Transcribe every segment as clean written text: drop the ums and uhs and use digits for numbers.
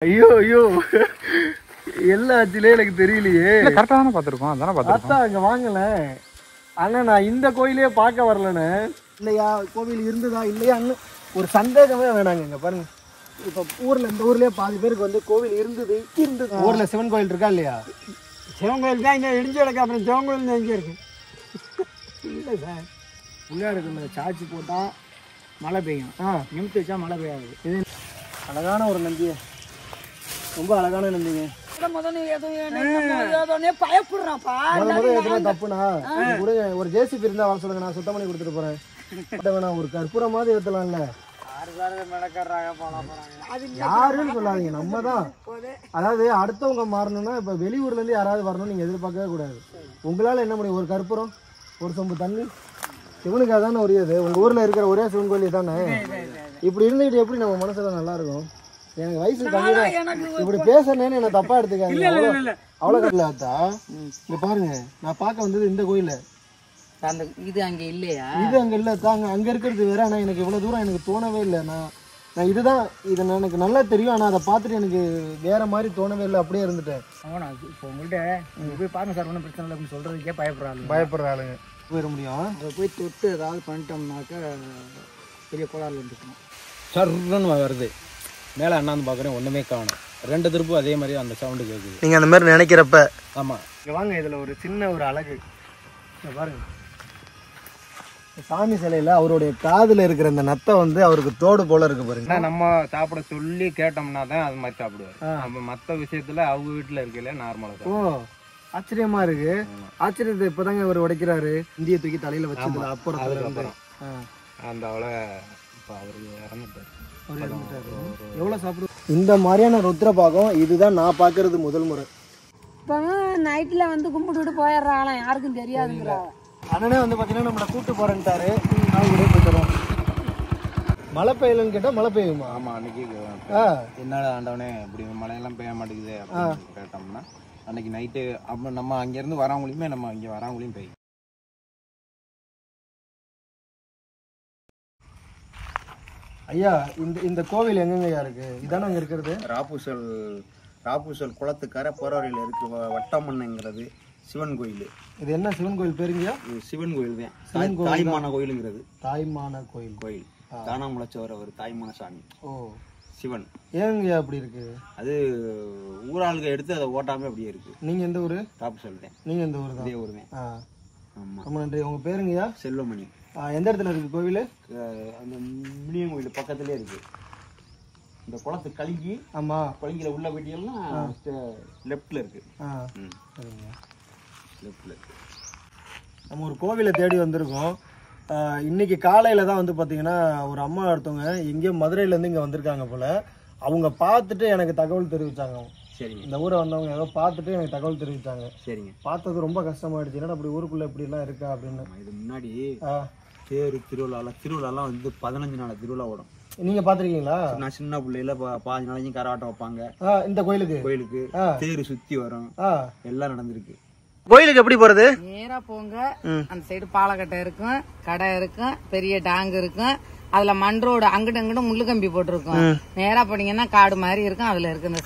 ஐயோ ஐயோ எல்லாத்திலே எனக்கு தெரியலையே. கரெக்டா தானே பார்த்துருக்கோம். அதானே பார்த்துருக்கோம். அங்க வாங்கல. ஆனா நான் இந்த கோயிலே பார்க்க வரலன்னு இல்லையா, கோவில் இருந்ததா இல்லையான்னு ஒரு சந்தேகமே வேணாங்க. இங்க பாருங்க, இப்ப ஊர்ல இந்த ஊர்லயே பாதி பேருக்கு வந்து கோவில் இருந்தது. ஊர்ல சிவன் கோயில் இருக்கா இல்லையா? சிவன் கோயில் தான் இங்கே இடிஞ்சு கிடக்கு. அப்புறம் சிவன் கோயில் எங்கே இருக்கு? இல்லை சார், உள்ளே இருக்கிற சாட்சி போட்டால் மழை பெய்யும், நிமித்து வச்சா மழை பெய்யாது. இது அழகான ஒரு நந்தியை, ரொம்ப அழகான நந்திங்க. தப்புனா ஒரு ஜேசிபி இருந்தா வர சொல்லுங்க, நான் சுத்தம் பண்ணி கொடுத்துட்டு போறேன். ஒரு கற்பூரம் மாதிரி ஏத்தலாம்ல. யாருன்னு சொல்லாதீங்க, நம்ம தான். அதாவது அடுத்தவங்க மாறணும்னா இப்ப வெளியூர்ல இருந்து யாராவது வரணும் நீங்க எதிர்பார்க்கவே கூடாது. உங்களால என்ன முடியும்? ஒரு கற்பூரம், ஒரு சொம்பு தண்ணி, சிவனுக்காக தானே உரியது. உங்க ஊர்ல இருக்கிற ஒரே சிவன் கோயில் தானே. இப்படி இருந்துகிட்டு எப்படி நம்ம மனசுல நல்லா இருக்கும்? எனக்கு வயசு கம்மி தான், இப்படி பேசுறேன்னு என்ன தப்பா எடுத்துக்காங்க. அவ்வளவு கட்டலாத்தா. இங்க பாருங்க, நான் பார்க்க வந்தது இந்த கோயில. இது அங்க இல்லையா? இது அங்க இல்ல தாங்க, அங்க இருக்கிறது வேற. ஆனா எனக்கு இவ்வளவு தூரம் எனக்கு தோணவே இல்லை. நான் இதுதான், இது எனக்கு நல்லா தெரியும். ஆனா அதை பார்த்துட்டு எனக்கு வேற மாதிரி தோணவே இல்லை, அப்படியே இருந்துட்டேன். இப்போ உங்கள்கிட்ட போய் பாருங்க சார், ஒன்றும் பிரச்சனை இல்லை அப்படின்னு சொல்றதுக்கே பயப்படுற ஆளுங்க போயிட முடியும். அதை போய் தொட்டு ஏதாவது பண்ணிட்டோம்னாக்கா பெரிய கோளாறு வந்துருக்கணும். சர்ன்னு வருது. மேலே அண்ணாந்து பார்க்குறேன், ஒன்றுமே காணும். 2 திருப்பு அதே மாதிரி அந்த சவுண்டு கேட்குது. நீங்க அந்த மாதிரி நினைக்கிறப்ப. ஆமாம், இங்க வாங்க, இதுல ஒரு சின்ன ஒரு அழகு பாருங்க. சாமி சிலையில அவருடைய காதுல இருக்கிற இந்த நத்தை வந்து அவருக்கு தோடு போல இருக்கு பாருங்க. நம்ம சாப்பிட சொல்லி கேட்டோம்னா தான் அது மாதிரி சாப்பிடுவார். நம்ம மற்ற விஷயத்துல அவங்க வீட்டுல இருக்கல நார்மலா. ஓ, ஆச்சரியமா இருக்கு. ஆச்சரியத்தை இப்பதாங்க அவர் உடைக்கிறாரு. இந்திய தூக்கி தலையில வச்சதுல அப்புறம் அந்த அவளை இப்போ அவருக்கு இறந்துட்டாரு. எவ்வளவு சாப்பிடுவோம் இந்த மாதிரியான ருத்ரபாகம்? இதுதான் நான் பாக்குறது முதல் முறை. இப்போ நைட்ல வந்து கும்பிட்டுட்டு போயிடுறாங்களாம், யாருக்கும் தெரியாதுங்கிறா. அண்ணனே வந்து பாத்தீங்கன்னா நம்மளை கூட்டு போறேன்ட்டாரு. நான் கூட போயிட்டுறோம். மழை பெய்யலன்னு கேட்டா மழை பெய்யுமா? ஆமா, அன்னைக்கு என்னடா ஆண்டவனே இப்படி மழையெல்லாம் பெய்ய மாட்டேங்குது அப்படின்னு கேட்டோம்னா, அன்னைக்கு நைட்டு அப்ப நம்ம அங்க இருந்து வரவங்களையுமே நம்ம இங்க வரவங்களையும் பெய்யும். ஐயா, இந்த கோவில் எங்கெங்கயா இருக்கு? இதானே அங்க இருக்கிறது? ராப்பூசல் குளத்துக்கரை போறவரையில் இருக்கு. வட்டமண்ணுங்கிறது சிவன் கோயில். இது என்ன சிவன் கோயில் பேருங்கயா? இது சிவன் கோயில் தான். தாய்மான கோயிலுங்கிறது. தாய்மான கோயில். தானா முளைச்சவர் அவர், தாய்மான சாமி. ஓ, சிவன். ஏங்கய்யா அப்படி இருக்கு? அது ஊராளுங்க எடுத்து அதை ஓட்டாம அப்படியே இருக்கு. நீங்க எந்த ஊரு? ராப்பூசல் தான். நீங்க எந்த ஊரு? அதே ஊர் தான். ஆமா, ரொம்ப நன்றி. உங்க பேருங்கய்யா? செல்வமணி. எந்த இடத்துல இருக்கு கோவில்? அந்த மினியம் கோயில் பக்கத்துலேயே இருக்கு. இந்த குளத்து கழுகி, ஆமா, கழுகில உள்ள போயிட்டீங்கன்னா லெஃப்ட்ல இருக்கு. லெஃப்ட்ல இருக்கு. நம்ம ஒரு கோவிலை தேடி வந்திருக்கோம். இன்னைக்கு காலையில தான் வந்து பாத்தீங்கன்னா ஒரு அம்மா ஒருத்தவங்க எங்கேயோ மதுரையில இருந்து இங்க வந்திருக்காங்க போல. அவங்க பார்த்துட்டு எனக்கு தகவல் தெரிவிச்சாங்க. சரிங்க. இந்த ஊரை வந்தவங்க ஏதோ பார்த்துட்டு எனக்கு தகவல் தெரிவிச்சாங்க. சரிங்க. பார்த்தது ரொம்ப கஷ்டமாயிடுச்சு. என்னடா அப்படி ஊருக்குள்ள இப்படி எல்லாம் இருக்கா அப்படின்னு. இது முன்னாடி தேர் திருவிழாலாம் வந்து 15 நாள் திருவிழா ஓடும். நீங்க பாத்திருக்கீங்களா? நான் சின்ன பிள்ளையில 15 நாளைக்கும் கரகாட்டம் வைப்பாங்க. இந்த கோயிலுக்கு தேர் சுத்தி வரும். எல்லாம் நடந்திருக்கு. கோயிலுக்கு எப்படி போறது? நேரா போங்க, அந்த சைடு பாலக்கட்டை இருக்கும், கடை இருக்கும், பெரிய டாங்கு இருக்கும். அதுல மண் அங்கிட்ட அங்கிட்ட முள்ளு கம்பி போட்டிருக்கும். நேரா போனீங்கன்னா காடு மாதிரி இருக்கும்.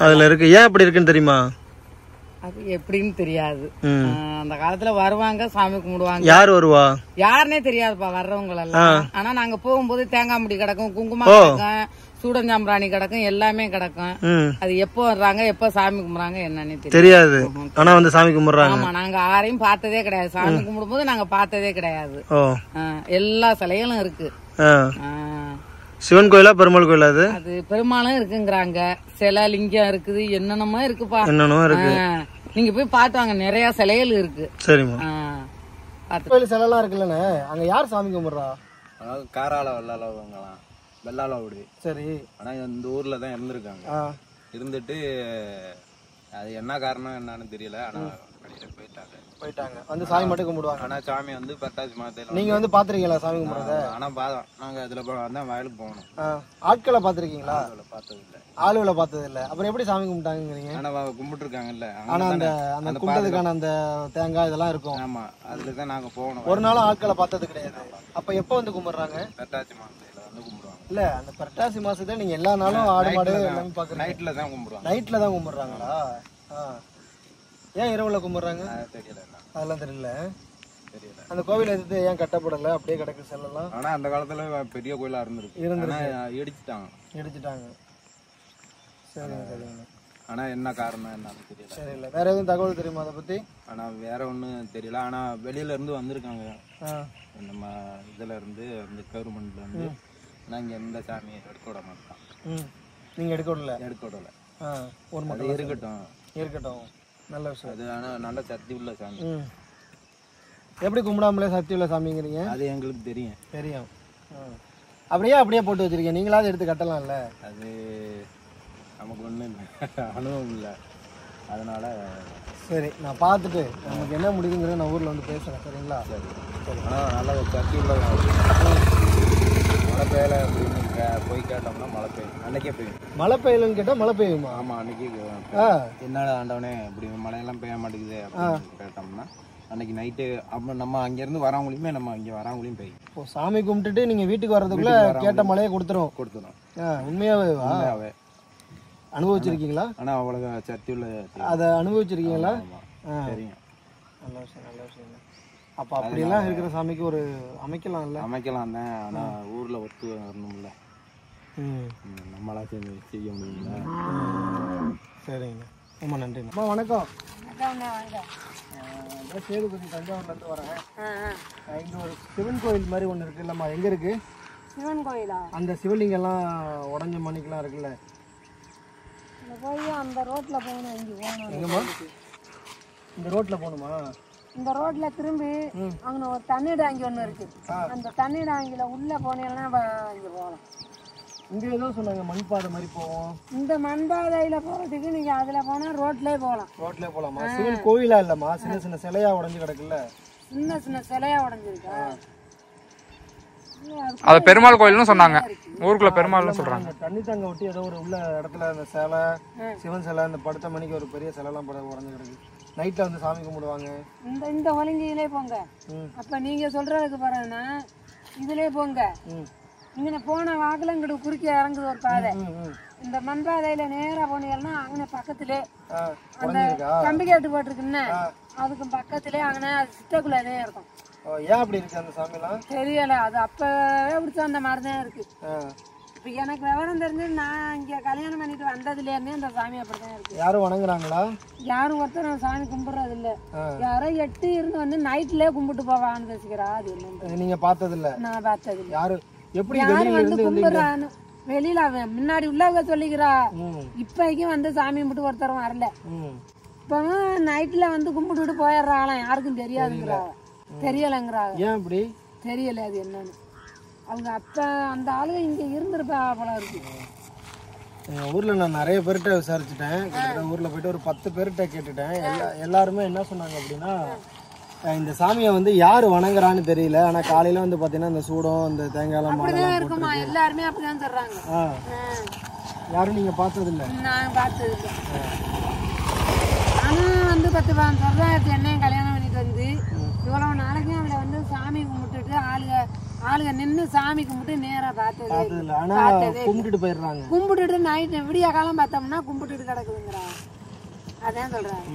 அதுல இருக்கு. ஏன் அப்படி இருக்குன்னு தெரியுமா? அது எப்படின்னு தெரியாது. அந்த காலத்துல வருவாங்க, சாமி கும்பிடுவாங்க. யார் வருவா? யாருன்னே தெரியாதுப்பா வர்றவங்க எல்லாம். ஆனா நாங்க போகும்போது தேங்காய் முடி கிடக்கும், குங்குமம் கிடக்கும், சூடஞ்சாம்பிராணி கிடக்கும், எல்லாமே கிடக்கும். அது எப்போ வர்றாங்க, எப்போ சாமி கும்பிடுறாங்க என்னன்னு தெரியாது. ஆனா வந்து சாமி கும்பிடுறாங்க. ஆமா, நாங்க யாரையும் பார்த்ததே கிடையாது. சாமி கும்பிடும் போது நாங்க பார்த்ததே கிடையாது. எல்லா சிலைகளும் இருக்கு. சிவன் கோயிலா பெருமாள் கோயிலா? அது பெருமாளும் இருக்குங்கிறாங்க. சிலை லிங்கம் இருக்குது, என்னென்னமோ இருக்குப்பா. என்னென்னமோ இருக்கு. நீங்க போய் பாத்துவாங்க, நிறைய சிலைகள் இருக்கு. சரிம்மா. கோயில் சிலை எல்லாம் இருக்குல்லண்ணே, அங்க யார் சாமி கும்பிடுறா? அதாவது காரால வெள்ளால விடுது. சரி. ஆனா இந்த ஊர்ல தான் இருந்திருக்காங்க. இருந்துட்டு அது என்ன காரணம் என்னன்னு தெரியல. ஆனா போயிட்டாங்க. வந்து சாமி மட்டும் கும்பிடுவாங்க. ஆனா சாமி வந்து பட்டாசி மாதத்துல. நீங்க வந்து பாத்துருக்கீங்களா சாமி கும்பிடுறத? ஆனா நாங்க அதுல தான் வயலுக்கு போகணும். ஆட்களை பாத்துருக்கீங்களா? பார்த்தது இல்ல. ஆளுகளை பார்த்தது இல்ல. அப்புறம் எப்படி சாமி கும்பிட்டாங்க? ஆனா கும்பிட்டு இருக்காங்கல்ல. ஆனா அந்த கும்பிட்டதுக்கான அந்த தேங்காய் இதெல்லாம் இருக்கும். ஆமா, அதுலதான் நாங்க போகணும். ஒரு நாளும் ஆட்களை பார்த்தது கிடையாது. அப்ப எப்ப வந்து கும்பிடுறாங்க? பட்டாசி மாதத்துல வந்து கும்பிடுவாங்க. இல்ல அந்த புரட்டாசி மாசத்துல நீங்க எல்லா நாளும் ஆடு மாடு எல்லாமே பாக்குறீங்க. நைட்ல தான் கும்பிடுவாங்க. நைட்ல தான் கும்பிடுறாங்களா? ஏன் இரவுல கும்பிடுறாங்க? தெரியல. அதெல்லாம் தெரியல. அந்த கோவில் எதிர்த்து ஏன் கட்டப்படல, அப்படியே கிடக்கு செல்லாம்? ஆனா அந்த காலத்துல பெரிய கோயிலா இருந்திருக்கு. இடிச்சிட்டாங்க. சரிங்க சரிங்க. ஆனா என்ன காரணம் என்னன்னு தெரியல. தெரியல. வேற எதுவும் தகவல் தெரியுமா அதை பத்தி? ஆனா வேற ஒண்ணும் தெரியல. ஆனா வெளியில இருந்து வந்திருக்காங்க நம்ம இதுல இருந்து இந்த கவர்மெண்ட்ல இருந்து. நாங்க எந்த சாமியை எடுக்க விட மாட்டோம். நீங்க எடுக்க விடல? எடுக்க விடல. ஒரு மட்டும் இருக்கட்டும். நல்ல விஷயம் அது. ஆனா நல்ல சக்தி உள்ள சாமி. எப்படி கும்பிடாமலே சக்தி உள்ள சாமிங்கிறீங்க? அது எங்களுக்கு தெரியும். அப்படியே போட்டு வச்சிருக்கீங்க. நீங்களாவது எடுத்து கட்டலாம்ல? அது நமக்கு ஒன்றும் அனுபவம் இல்லை, அதனால. சரி, நான் பார்த்துட்டு நமக்கு என்ன முடியுங்கிறத நான் ஊரில் வந்து பேசுகிறேன். சரிங்களா? சரி. ஆனால் நல்லா சக்தி உள்ள மழை பெய்யலை அப்படின்னு போய் கேட்டோம்னா மழை பெய்யும். அன்னைக்கே பெய்யும். மழை பெய்யலன்னு கேட்டால் மழை பெய்யுமா? ஆமாம், அன்னைக்கு. என்னடா ஆண்டவனே இப்படி மழையெல்லாம் பெய்ய மாட்டேங்குது அப்படின்னு கேட்டோம்னா அன்னைக்கு நைட்டு நம்ம அங்கேருந்து வரவங்களையுமே நம்ம இங்கே வரவங்களையும் பெய்யும். இப்போ சாமி கும்பிட்டுட்டு நீங்கள் வீட்டுக்கு வர்றதுக்குள்ள கேட்ட மழையை கொடுத்துரும். உண்மையாவே அனுபவிச்சிருக்கீங்களா? ஆனால் அவ்வளோ சக்தி உள்ள அதை அனுபவிச்சிருக்கீங்களா? தெரியும். நல்ல விஷயம், நல்ல விஷயம். அப்போ அப்படியெல்லாம் இருக்கிற சாமிக்கு ஒரு அமைக்கலாம் தான். ஆனால் ஊரில் ஒத்து வரணும்ல, நம்மளா செய்ய முடியுங்களா? சரிங்க, ரொம்ப நன்றிங்க. அம்மா வணக்கம். சேதுபதி தஞ்சாவூர்லேருந்து வரேன். இங்கே ஒரு சிவன் கோயில் மாதிரி ஒன்று இருக்கு இல்லைம்மா? எங்கே இருக்கு சிவன் கோயிலா? அந்த சிவலிங்கெல்லாம் உடஞ்ச மணிக்கெல்லாம் இருக்குல்ல, போய் அந்த ரோட்ல போகணும். இங்கே போகணும். எங்கம்மா? இந்த ரோட்ல போகணுமா? இந்த ரோட்ல திரும்பி அங்கே ஒரு தண்ணி டாங்கி ஒன்று இருக்கு. அந்த தண்ணி டாங்கில உள்ள போனீங்கன்னா இங்கே போகலாம். இங்கே ஏதோ சொன்னாங்க மண்பாதை மாதிரி போவோம். இந்த மண்பாதையில போகிறதுக்கு நீங்கள் அதில் போனால் ரோட்லேயே போகலாம். ரோட்லேயே போகலாமா? சிவன் கோயிலா இல்லைம்மா? சின்ன சின்ன சிலையா உடஞ்சி கிடக்குல்ல? சின்ன சின்ன சிலையா உடஞ்சிருக்கா? அது பெருமாள் கோயில்னு சொன்னாங்க. ஊருக்குள்ள பெருமாள்னு சொல்றாங்க. தண்ணி தாங்க ஒட்டி ஏதோ ஒரு உள்ள இடத்துல அந்த சிலை, சிவன் சிலை, அந்த படுத்த மணிக்கு ஒரு பெரிய சிலைலாம் உடஞ்சு கிடக்கு. நைட்ல வந்து சாமி கும்பிடுவாங்க. இந்த ஒலிங்கிலே போங்க. அப்ப நீங்க சொல்றதுக்கு பாருங்கன்னா இதுலயே போங்க. இங்க போன வாக்குல இங்கிட்ட குறுக்கி இறங்குது ஒரு பாதை. இந்த மண்பாதையில நேரா போனீங்கன்னா அங்கே பக்கத்திலே அந்த கம்பி கேட்டு போட்டிருக்குன்னு அதுக்கு பக்கத்திலே அங்கே அது சித்தக்குள்ளதே இருக்கும். ஏன் அப்படி இருக்கு அந்த சாமிலாம் தெரியல. அது அப்பவே பிடிச்ச அந்த மாதிரிதான் இருக்கு. இப்ப எனக்கு விவரம் தெரிஞ்சு நான் இங்க கல்யாணம் பண்ணிட்டு வந்ததுல இருந்தே அந்த சாமி அப்படிதான் இருக்கு. யாரும் வணங்குறாங்களா? யாரும் ஒருத்தர் சாமி கும்பிடுறது இல்ல. யாரோ 8 இருந்து வந்து நைட்லயே கும்பிட்டு போவான்னு பேசிக்கிறா. அது என்ன நீங்க பார்த்தது இல்ல? நான் பார்த்தது இல்ல. யாரு எப்படி வந்து கும்பிடுறான்னு வெளியில முன்னாடி உள்ளவங்க சொல்லிக்கிறா. இப்பைக்கும் வந்து சாமி கும்பிட்டு ஒருத்தரும் வரல. இப்ப நைட்ல வந்து கும்பிட்டுட்டு போயிடுறாங்களாம். யாருக்கும் தெரியாதுங்கிறா, தெரியலங்கிறா. ஏன் அப்படி தெரியல அது என்னன்னு. அவங்க அப்ப அந்த ஆளுங்க இங்க இருந்திருப்பா போல இருக்கு. ஊர்ல நான் நிறைய பேர்கிட்ட விசாரிச்சுட்டேன். ஊர்ல போயிட்டு ஒரு 10 பேர்கிட்ட கேட்டுட்டேன். எல்லாருமே என்ன சொன்னாங்க அப்படின்னா, இந்த சாமியை வந்து யாரு வணங்குறான்னு தெரியல. ஆனா காலையில வந்து பாத்தீங்கன்னா இந்த சூடம், இந்த தேங்காய்லாம் இருக்குமா, எல்லாருமே அப்படிதான் சொல்றாங்க. யாரும் நீங்க பார்த்தது இல்ல? நான் பார்த்தது இல்லை. ஆனா வந்து 10 வருஷம் என்னையும் கல்யாணம் பண்ணிட்டு வந்து இவ்வளவு நாளைக்கும் அவளை வந்து சாமி கும்பிட்டுட்டு ஆளுக நின்று சாமி கும்பிட்டு நேரா பார்த்தது இல்ல. ஆனா கும்பிட்டுட்டு போயிடுறாங்க. கும்பிட்டுட்டு நைட் விடிய காலம் பார்த்தோம்னா கும்பிட்டுட்டு கிடக்குதுங்கிறா. அதான் சொல்றாங்க.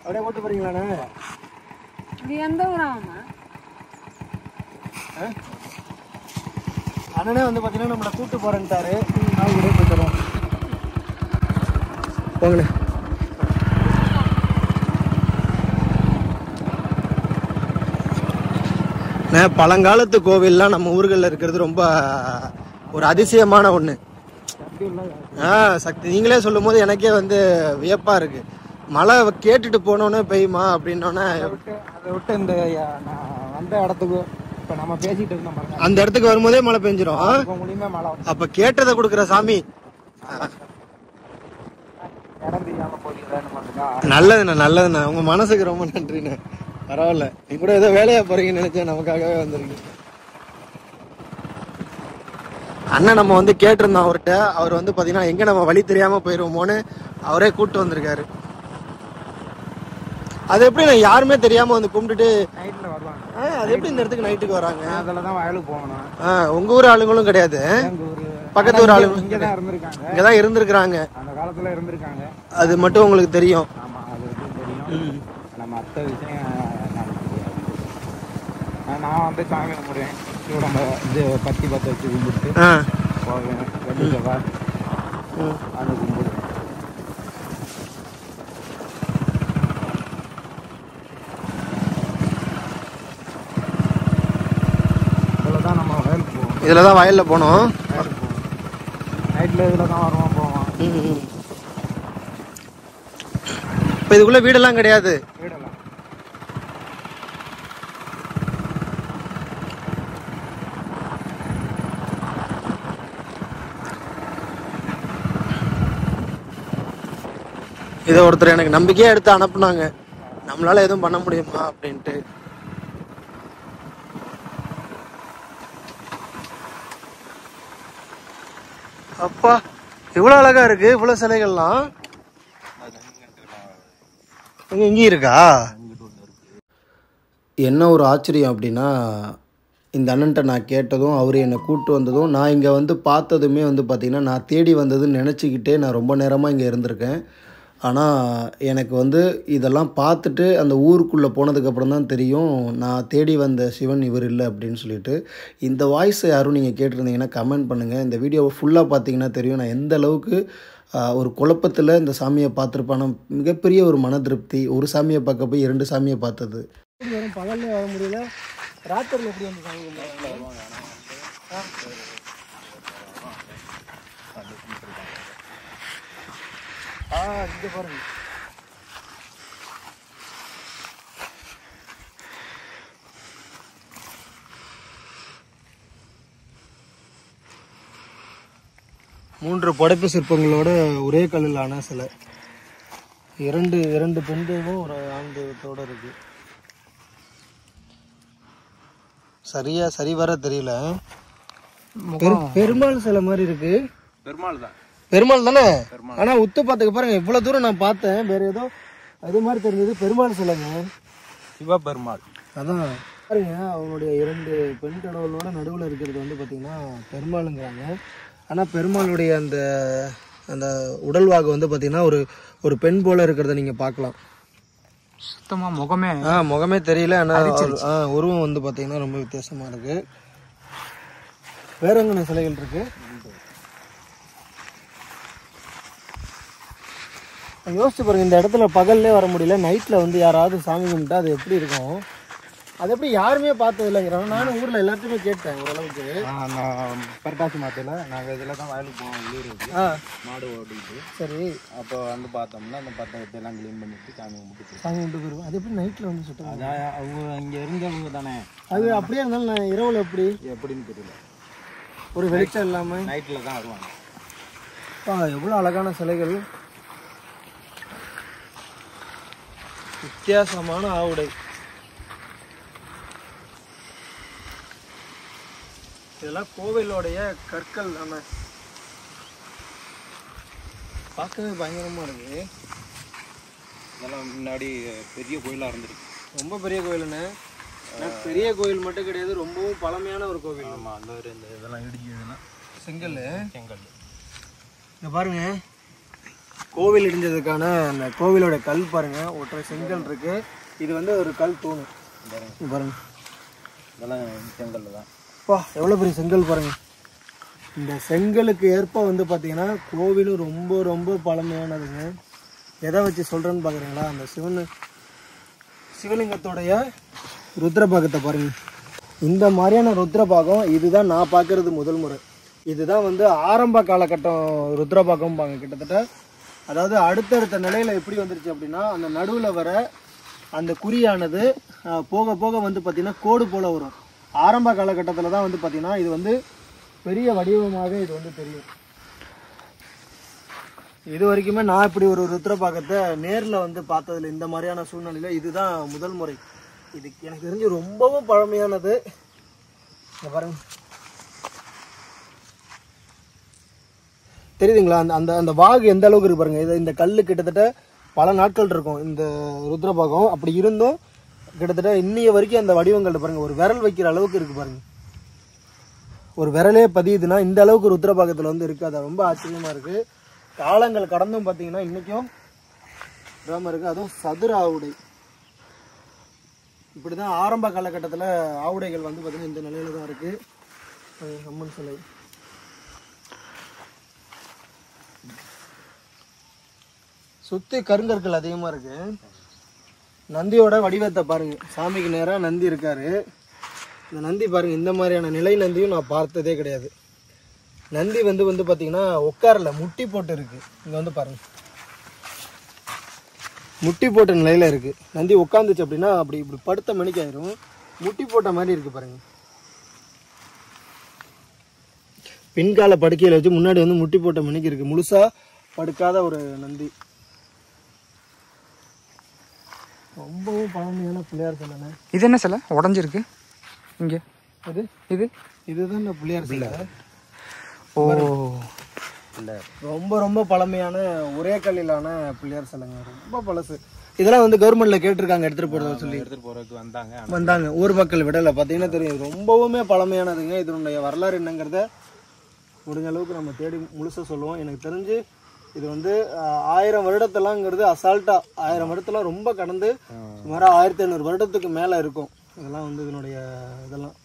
அப்படியே ஓட்டு போறீங்களாண்ணே? இது எந்த ஊராமா? அண்ணனே வந்து பாத்தீங்கன்னா நம்மளை கூட்டு போறேன்ட்டாரு. நான் ஊரே போயிட்டுறோம். போங்கண்ணே. பழங்காலத்து கோவில்லாம் நம்ம ஊர்களில் இருக்கிறது ரொம்ப ஒரு அதிசயமான ஒண்ணு. சக்தி நீங்களே சொல்லும் போது எனக்கே வந்து வியப்பா இருக்கு. மழை கேட்டுட்டு போனோன்னே பெய்யுமா அப்படின்னோன்னே அதை விட்டு இந்த வந்த இடத்துக்கு இப்ப நம்ம பேசிட்டு இருந்தோம் அந்த இடத்துக்கு வரும்போதே மழை பெஞ்சிரும். அப்ப கேட்டதை கொடுக்குற சாமி. நல்லதுண்ணா, நல்லதுண்ணா. உங்க மனசுக்கு ரொம்ப நன்றிண்ணே. பரவாயில்ல, நீ கூட ஏதோ வேலையா போறீங்கன்னு நினைச்சேன். நமக்காகவே வந்திருக்கு. அண்ணன் நம்ம வந்து கேட்டிருந்தோம் அவர்கிட்ட. அவர் வந்து பாத்தீங்கன்னா எங்க நம்ம வழி தெரியாம போயிருவோமோன்னு அவரே கூப்பிட்டு வந்திருக்காரு. அது எப்படி நான் யாருமே தெரியாம வந்து கும்பிட்டுட்டு நைட்ல வருவாங்க. அது எப்படி இந்த இடத்துக்கு நைட்டுக்கு வராங்க? அதில் தான் வயலுக்கு போகணும். உங்க ஊர் ஆளுங்களும் கிடையாது, எங்கள் ஊர் பக்கத்து ஊர் ஆளுங்களும் இங்கே தான் இருந்திருக்காங்க. இங்கதான் இருந்திருக்கிறாங்க. அந்த காலத்தில் இருந்திருக்காங்க. அது மட்டும் உங்களுக்கு தெரியும்? ஆமாம், அது வந்து தெரியும். நம்ம மற்ற விஷயம் எனக்கு தெரியாது. நான் வந்து சாமி கும்பிடுவேன். நம்ம இது பத்தி வச்சு கும்பிட்டு போவேன். வெள்ளி செவ்வாய் அது கும்பிடுவேன். இதில் தான் வயலில் போனோம். நைட்டில் இதில் தான் வருவோம் போவோம். இப்போ இதுக்குள்ளே வீடெல்லாம் கிடையாது? வீடெல்லாம் இதை ஒருத்தர் எனக்கு நம்பிக்கையாக எடுத்து அனுப்புனாங்க, நம்மளால எதுவும் பண்ண முடியுமா அப்படின்ட்டு. அப்பா இவ்வளோ அழகா இருக்கு, இவ்வளோ சிலைகள்லாம் இங்கேயும் இருக்கா? என்ன ஒரு ஆச்சரியம் அப்படின்னா, இந்த அண்ணன்ட்ட நான் கேட்டதும் அவர் என்னை கூப்பிட்டு வந்ததும் நான் இங்கே வந்து பார்த்ததுமே வந்து பார்த்திங்கன்னா நான் தேடி வந்ததுன்னு நினச்சிக்கிட்டே நான் ரொம்ப நேரமாக இங்கே இருந்திருக்கேன். ஆனால் எனக்கு வந்து இதெல்லாம் பார்த்துட்டு அந்த ஊருக்குள்ளே போனதுக்கப்புறம் தான் தெரியும் நான் தேடி வந்த சிவன் இவர் இல்லை அப்படின்னு சொல்லிட்டு. இந்த வாய்ஸை யாரும் நீங்கள் கேட்டிருந்தீங்கன்னா கமெண்ட் பண்ணுங்கள். இந்த வீடியோவை ஃபுல்லாக பார்த்தீங்கன்னா தெரியும் நான் எந்த அளவுக்கு ஒரு குழப்பத்தில் இந்த சாமியை பார்த்துருப்பான. மிகப்பெரிய ஒரு மன திருப்தி. ஒரு சாமியை பார்க்க போய் 2 சாமியை பார்த்தது. பகல்ல வர முடியல, ராத்திரியில் எப்படி வந்து சாமி இங்கே பாருங்க. மூன்று படைப்பு சிற்பங்களோட ஒரே கல்லிலான சிலை. இரண்டு பெண் தெய்வம் ஒரு ஆண் தெய்வத்தோட இருக்கு. சரி வர தெரியல. பெருமாள் சிலை மாதிரி இருக்கு. பெருமாள் தானே? ஆனா உத்து பார்த்துக்க பாருங்க, இவ்வளவு தூரம் நான் பார்த்தேன், வேற ஏதோ அது மாதிரி தெரிஞ்சது. பெருமாள் சிலைங்க, சிவபெருமாள். அதான் பாருங்க, அவங்களுடைய 2 பெண் கடவுளோட நடுவில் இருக்கிறது வந்து பார்த்தீங்கன்னா பெருமாளுங்கிறாங்க. ஆனால் பெருமாளுடைய அந்த அந்த உடல்வாகு வந்து பார்த்தீங்கன்னா ஒரு பெண் போல இருக்கிறத நீங்கள் பார்க்கலாம். சுத்தமாக முகமே முகமே தெரியல. ஆனால் உருவம் வந்து பார்த்தீங்கன்னா ரொம்ப வித்தியாசமாக இருக்கு. வேற எங்கன சிலைகள் இருக்கு? யோசிச்சு பாருங்க, இந்த இடத்துல பகல்லே வர முடியல, நைட்டில் வந்து யாராவது சாமி கும்பிட்டா அது எப்படி இருக்கும்? அது எப்படி யாருமே பார்த்தது இல்லைங்கிறாங்க. நானும் ஊரில் எல்லாத்தையுமே கேட்டேன் ஓரளவுக்கு. நான் பரட்டாசி மாட்டில் நாங்கள் இதில் தான் வயலுக்கு போவோம், உள்ளூருக்கு மாடு ஓடிட்டு. சரி, அப்போ வந்து பார்த்தோம்னா அந்த பட்டத்தையெல்லாம் க்ளீன் பண்ணிட்டு சாமி கும்பிட்டு போயிடுவோம். அது எப்படி நைட்டில் வந்து சுத்தம்? அதான் அவங்க இங்கே இருந்தவங்க தானே. அது அப்படியே இருந்தாலும் நான் இரவில் எப்படின்னு தெரியல, ஒரு வெளிச்சம் இல்லாமல் நைட்டில் தான் வருவாங்க. எவ்வளோ அழகான சிலைகள், வித்தியாசமான ஆவுடை. இதெல்லாம் கோவிலோடைய கற்கள் தானே, பார்க்கவே பயங்கரமா இருக்கு. இதெல்லாம் முன்னாடி பெரிய கோயிலாக இருந்திருக்கு. ரொம்ப பெரிய கோயிலுன்னு. பெரிய கோயில் மட்டும் கிடையாது, ரொம்பவும் பழமையான ஒரு கோவில். ஆமாம், அந்த ஒரு இந்த இதெல்லாம் இடிஞ்சதுன்னா செங்கல். இங்கே பாருங்க, கோவில் இடிஞ்சதுக்கான அந்த கோவிலோட கல் பாருங்க, ஒற்றை செங்கல் இருக்கு. இது வந்து ஒரு கல் தூணு பாருங்க. இதெல்லாம் செங்கல் தான். எவ்வளோ பெரிய செங்கல் பாருங்க. இந்த செங்கலுக்கு ஏற்ப வந்து பார்த்தீங்கன்னா கோவிலும் ரொம்ப ரொம்ப பழமையானதுங்க. எதை வச்சு சொல்கிறேன்னு பார்க்குறீங்களா? அந்த சிவலிங்கத்தோடைய ருத்ரபாகத்தை பாருங்க. இந்த மாதிரியான ருத்ரபாகம் இதுதான் நான் பார்க்கறது முதல் முறை. இதுதான் வந்து ஆரம்ப காலகட்டம் ருத்ரபாகம் பாங்க கிட்டத்தட்ட. அதாவது அடுத்தடுத்த நிலையில் எப்படி வந்துருச்சு அப்படின்னா, அந்த நடுவில் வர அந்த குறியானது போக போக வந்து பார்த்திங்கன்னா கோடு போல் வரும். ஆரம்ப காலகட்டத்தில் தான் வந்து பார்த்திங்கன்னா இது வந்து பெரிய வடிவமாக இது வந்து தெரியும். இது வரைக்குமே நான் இப்படி ஒரு ருத்ரபாகத்தை நேரில் வந்து பார்த்ததில்ல. இந்த மாதிரியான சூழ்நிலையில் இதுதான் முதல் முறை. இது எனக்கு தெரிஞ்சு ரொம்பவும் பழமையானது. பாருங்க, தெரியுதுங்களா? அந்த அந்த வாகு எந்த அளவுக்கு இருக்கு பாருங்க. இது இந்த கல் கிட்டத்தட்ட பல நாட்கள் இருக்கும் இந்த ருத்ரபாகம். அப்படி இருந்தும் கிட்டத்தட்ட இன்னைய வரைக்கும் அந்த வடிவங்கள் பாருங்க, ஒரு விரல் வைக்கிற அளவுக்கு இருக்கு பாருங்க. ஒரு விரலே பதியுதுன்னா இந்த அளவுக்கு ருத்ரபாகத்தில் வந்து இருக்கு. அது ரொம்ப ஆச்சரியமா இருக்கு. காலங்கள் கடந்தும் பார்த்தீங்கன்னா இன்னைக்கும் விடாம இருக்கு. அதுவும் சதுர ஆவுடை. இப்படிதான் ஆரம்ப காலகட்டத்தில் ஆவுடைகள் வந்து பார்த்தீங்கன்னா இந்த நிலையில தான் இருக்கு. அம்மன் சிலை சுத்தி கருங்கற்கள் அதிகமா இருக்கு. நந்தியோட வடிவத்தை பாருங்க, சாமிக்கு நேரா நந்தி இருக்காரு. இந்த நந்தி பாருங்க, இந்த மாதிரியான நிலை நந்தியும் நான் பார்த்ததே கிடையாது. நந்தி வந்து பாத்தீங்கன்னா உட்காரல, முட்டி போட்டு இருக்கு. இங்க வந்து பாருங்க, முட்டி போட்ட நிலையில இருக்கு. நந்தி உட்காந்துச்சு அப்படின்னா அப்படி இப்படி படுத்த மணிக்கு ஆயிரும். முட்டி போட்ட மாதிரி இருக்கு பாருங்க. பின்கால படுக்கையில வச்சு முன்னாடி வந்து முட்டி போட்ட மணிக்கு இருக்கு. முழுசா படுக்காத ஒரு நந்தி. ரொம்பவும் பழமையான பிள்ளையார் சிலைண்ணே. இது என்ன சிலை உடஞ்சிருக்கு இங்க? அது இதுதான் பிள்ளையார் சிலை. ஓ, ரொம்ப ரொம்ப பழமையான ஒரே கல்லிலான பிள்ளையார் சிலைங்க. ரொம்ப பழசு. இதெல்லாம் வந்து கவர்மெண்ட்ல கேட்டிருக்காங்க எடுத்துட்டு போறத சொல்லி. எடுத்துட்டு போறதுக்கு வந்தாங்க ஊர் மக்கள் விடல. பாத்தீங்கன்னா தெரியும், ரொம்பவுமே பழமையானதுங்க. இதனுடைய வரலாறு என்னங்கிறத முடிஞ்ச அளவுக்கு நம்ம தேடி முழுசா சொல்லுவோம். எனக்கு தெரிஞ்சு இது வந்து 1000 வருடத்தெல்லாம்ங்கிறது அசால்ட்டா 1000 வருடத்தெல்லாம் ரொம்ப கடந்து சுமாரா 1500 வருடத்துக்கு மேல இருக்கும். இதெல்லாம் வந்து இதனுடைய இதெல்லாம்.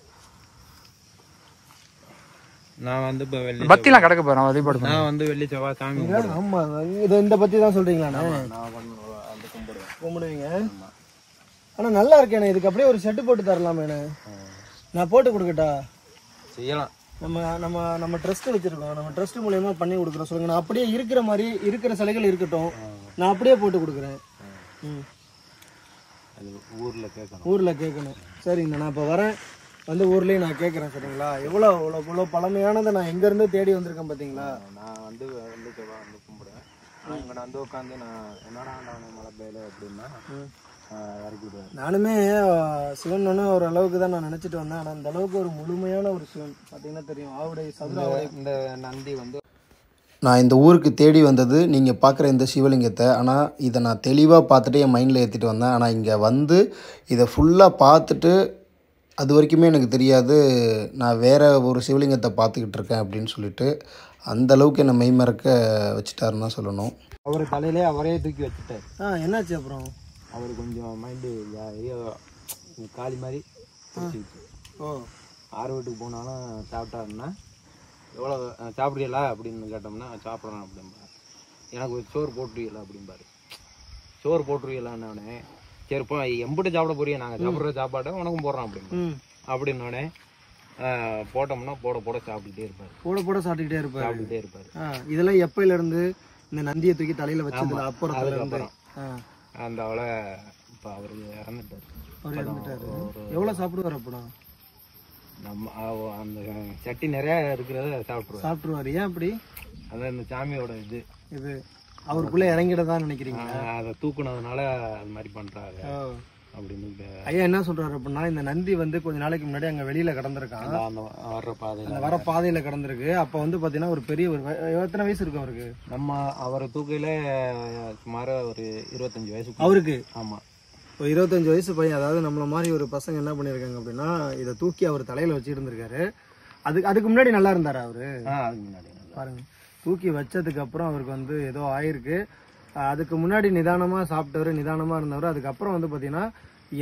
நான் வந்து இப்போ பத்திலாம் கிடக்க போறேன் வழிபாடு. நான் வந்து வெள்ளி செவ்வாய் சாமி ஆமா, இது இந்த பத்தி தான் சொல்றீங்களா? கும்பிடுவீங்க. ஆனா நல்லா இருக்கேண்ணே. இதுக்கு அப்படியே ஒரு செட்டு போட்டு தரலாமேண்ணே. நான் போட்டு கொடுக்கட்டா? செய்யலாம். நம்ம ட்ரஸ்ட் வச்சிருக்கோம். நம்ம ட்ரஸ்ட் மூலயமா பண்ணி கொடுக்குறோம். சொல்லுங்க, நான் அப்படியே இருக்கிற மாதிரி இருக்கிற சிலைகள் இருக்கட்டும், நான் அப்படியே போட்டு கொடுக்குறேன். ஊர்ல கேட்கணும். சரிங்கண்ணா, நான் இப்போ வரேன். வந்து ஊர்லயே நான் கேட்கறேன். சரிங்களா? எவ்வளோ பழமையானதை நான் எங்க இருந்து தேடி வந்திருக்கேன் பாத்தீங்களா? நான் வந்து வெள்ளி செவ்வாய் வந்து கும்பிடுவேன். அங்கே நான் வந்து உட்காந்து நான் என்னடா மழை பெய்யல அப்படின்னா இறக்கிடுவேன். நானுமே சிவன் ஒரு அளவுக்கு தான் நான் நினைச்சிட்டு வந்தேன். ஆனால் அந்த அளவுக்கு ஒரு முழுமையான ஒரு சிவன் பார்த்தீங்கன்னா தெரியும். ஆவுடை சதுர ஆவுடை. இந்த நந்தி வந்து நான் இந்த ஊருக்கு தேடி வந்தது நீங்கள் பார்க்குற இந்த சிவலிங்கத்தை. ஆனால் இதை நான் தெளிவாக பார்த்துட்டு என் மைண்டில் ஏற்றிட்டு வந்தேன். ஆனால் இங்கே வந்து இதை ஃபுல்லாக பார்த்துட்டு அது வரைக்குமே எனக்கு தெரியாது நான் வேறு ஒரு சிவலிங்கத்தை பார்த்துக்கிட்டு இருக்கேன் அப்படின்னு சொல்லிட்டு அந்தளவுக்கு என்னை மெய்மறக்க வச்சுட்டாருன்னு தான் சொல்லணும். அவர் தலையிலே அவரே தூக்கி வச்சுட்டார். என்னாச்சு அப்புறம்? அவர் கொஞ்சம் மைண்டு காலி மாதிரி ஆறு வீட்டுக்கு போனாலும் சாப்பிட்டாருன்னா எவ்வளோ சாப்பிட்றீங்களா அப்படின்னு கேட்டோம்னா சாப்பிட்றேன் அப்படிம்பாரு. எனக்கு ஒரு சோறு போட்டுருவீங்களா அப்படிம்பாரு. சோறு போட்டுருவீங்களான்னே சரிப்போ எம்பிட்டு சாப்பிட போறீங்க, நாங்கள் சாப்பிட்ற சாப்பாடை உனக்கும் போடுறோம் அப்படின்னோடனே போட்டோம்னா போட சாப்பிட்டுட்டே இருப்பார். போட சாப்பிட்டுக்கிட்டே இருப்பார். இதெல்லாம் எப்பையில இருந்து இந்த நந்தியை தூக்கி தலையில வச்சதுல அப்புறம் அந்த அவளை இப்போ அவர் இறந்துட்டார். எவ்வளவு சாப்பிடுவார் அப்படா? நம்ம அந்த சட்டி நிறைய இருக்கிறத சாப்பிட்டுருவாரு. ஏன் அப்படி? அதான் இந்த சாமியோட இது அவருக்குள்ள இறங்கிடதான் நினைக்கிறீங்க? அதை தூக்குனதுனால அது மாதிரி பண்றாரு அப்படின்னு. ஐயா என்ன சொல்றாரு அப்படின்னா, இந்த நந்தி வந்து கொஞ்ச நாளைக்கு முன்னாடி அங்க வெளியில கடந்திருக்கான். வர பாதையில கடந்திருக்கு. அப்ப வந்து பாத்தீங்கன்னா ஒரு பெரிய ஒரு எத்தனை வயசு இருக்கும் அவருக்கு? நம்ம அவரை தூக்கையில சுமார ஒரு 25 வயசு அவருக்கு. ஆமா, ஒரு 25 வயசு பையன். அதாவது நம்மள மாதிரி ஒரு பசங்க என்ன பண்ணிருக்காங்க அப்படின்னா, இதை தூக்கி அவர் தலையில வச்சு இருந்திருக்காரு. அதுக்கு முன்னாடி நல்லா இருந்தாரு அவரு. அதுக்கு முன்னாடி பாருங்க, தூக்கி வச்சதுக்கு அப்புறம் அவருக்கு வந்து ஏதோ ஆயிருக்கு. அதுக்கு முன்னாடி நிதானமா சாப்பிட்டவரு, நிதானமா இருந்தவர். அதுக்கப்புறம் வந்து பாத்தீங்கன்னா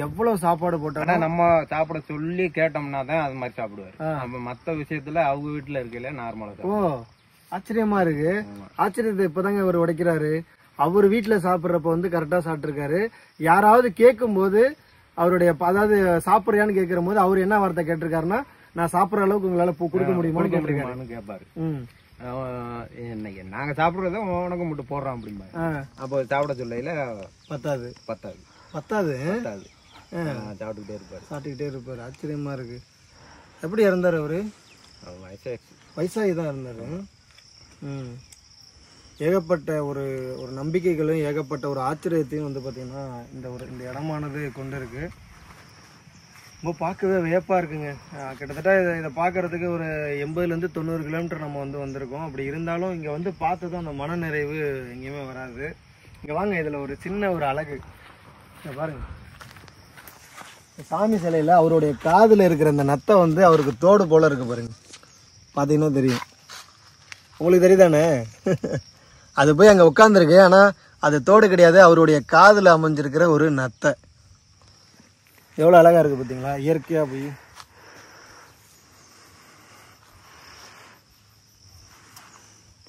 எவ்வளவு சாப்பாடு போட்டாலும் நம்ம சாப்பிட சொல்லி கேட்டோம்னா தான் அது மாதிரி சாப்பிடுவாரு. நம்ம மத்த விஷயத்துல அவங்க வீட்டுல இருக்கல நார்மலா. ஓ, ஆச்சரியமா இருக்கு. ஆச்சரியத்தை இப்பதாங்க அவர் உடைக்கிறாரு. அவர் வீட்டுல சாப்பிட்றப்ப வந்து கரெக்டா சாப்பிட்டுருக்காரு. யாராவது கேட்கும் போது அவருடைய அதாவது சாப்பிடுறியான்னு கேட்கிற போது அவர் என்ன வார்த்தை கேட்டிருக்காருன்னா, நான் சாப்பிடுற அளவுக்கு உங்களால கொடுக்க முடியுமான்னு கேட்பாரு. நாங்க சாப்பிடுறத உனக்கு மட்டும் போடுறோம் அப்படிம்பா. அப்போ சாப்பிட சொல்லையில பத்தாது சாப்பிட்டுக்கிட்டே இருப்பாரு. ஆச்சரியமா இருக்கு. எப்படி இறந்தாரு அவரு? வயசாகிதான் இருந்தாரு. ஏகப்பட்ட ஒரு நம்பிக்கைகளும் ஏகப்பட்ட ஒரு ஆச்சரியத்தையும் வந்து பாத்தீங்கன்னா இந்த இடமானது கொண்டு இருக்கு. ரொம்ப பார்க்கவே வியப்பா இருக்குங்க. கிட்டத்தட்ட இதை பார்க்கறதுக்கு ஒரு 80லேருந்து 90 கிலோமீட்டர் நம்ம வந்திருக்கோம். அப்படி இருந்தாலும் இங்கே வந்து பார்த்ததும் அந்த மன நிறைவு எங்கேயுமே வராது. இங்க வாங்க, இதுல ஒரு சின்ன ஒரு அழகு இங்க பாருங்க. சாமி சிலையில அவருடைய காதுல இருக்கிற அந்த நத்தை வந்து அவருக்கு தோடு போல இருக்கு பாருங்க. பாத்தீங்கன்னா தெரியும். உங்களுக்கு தெரியுதானே? அது போய் அங்க உட்காந்துருக்கு. ஆனா அது தோடு கிடையாது, அவருடைய காதுல அமைஞ்சிருக்கிற ஒரு நத்தை. எவ்வளவு அழகா இருக்கு பாத்தீங்களா, இயற்கையா போய்.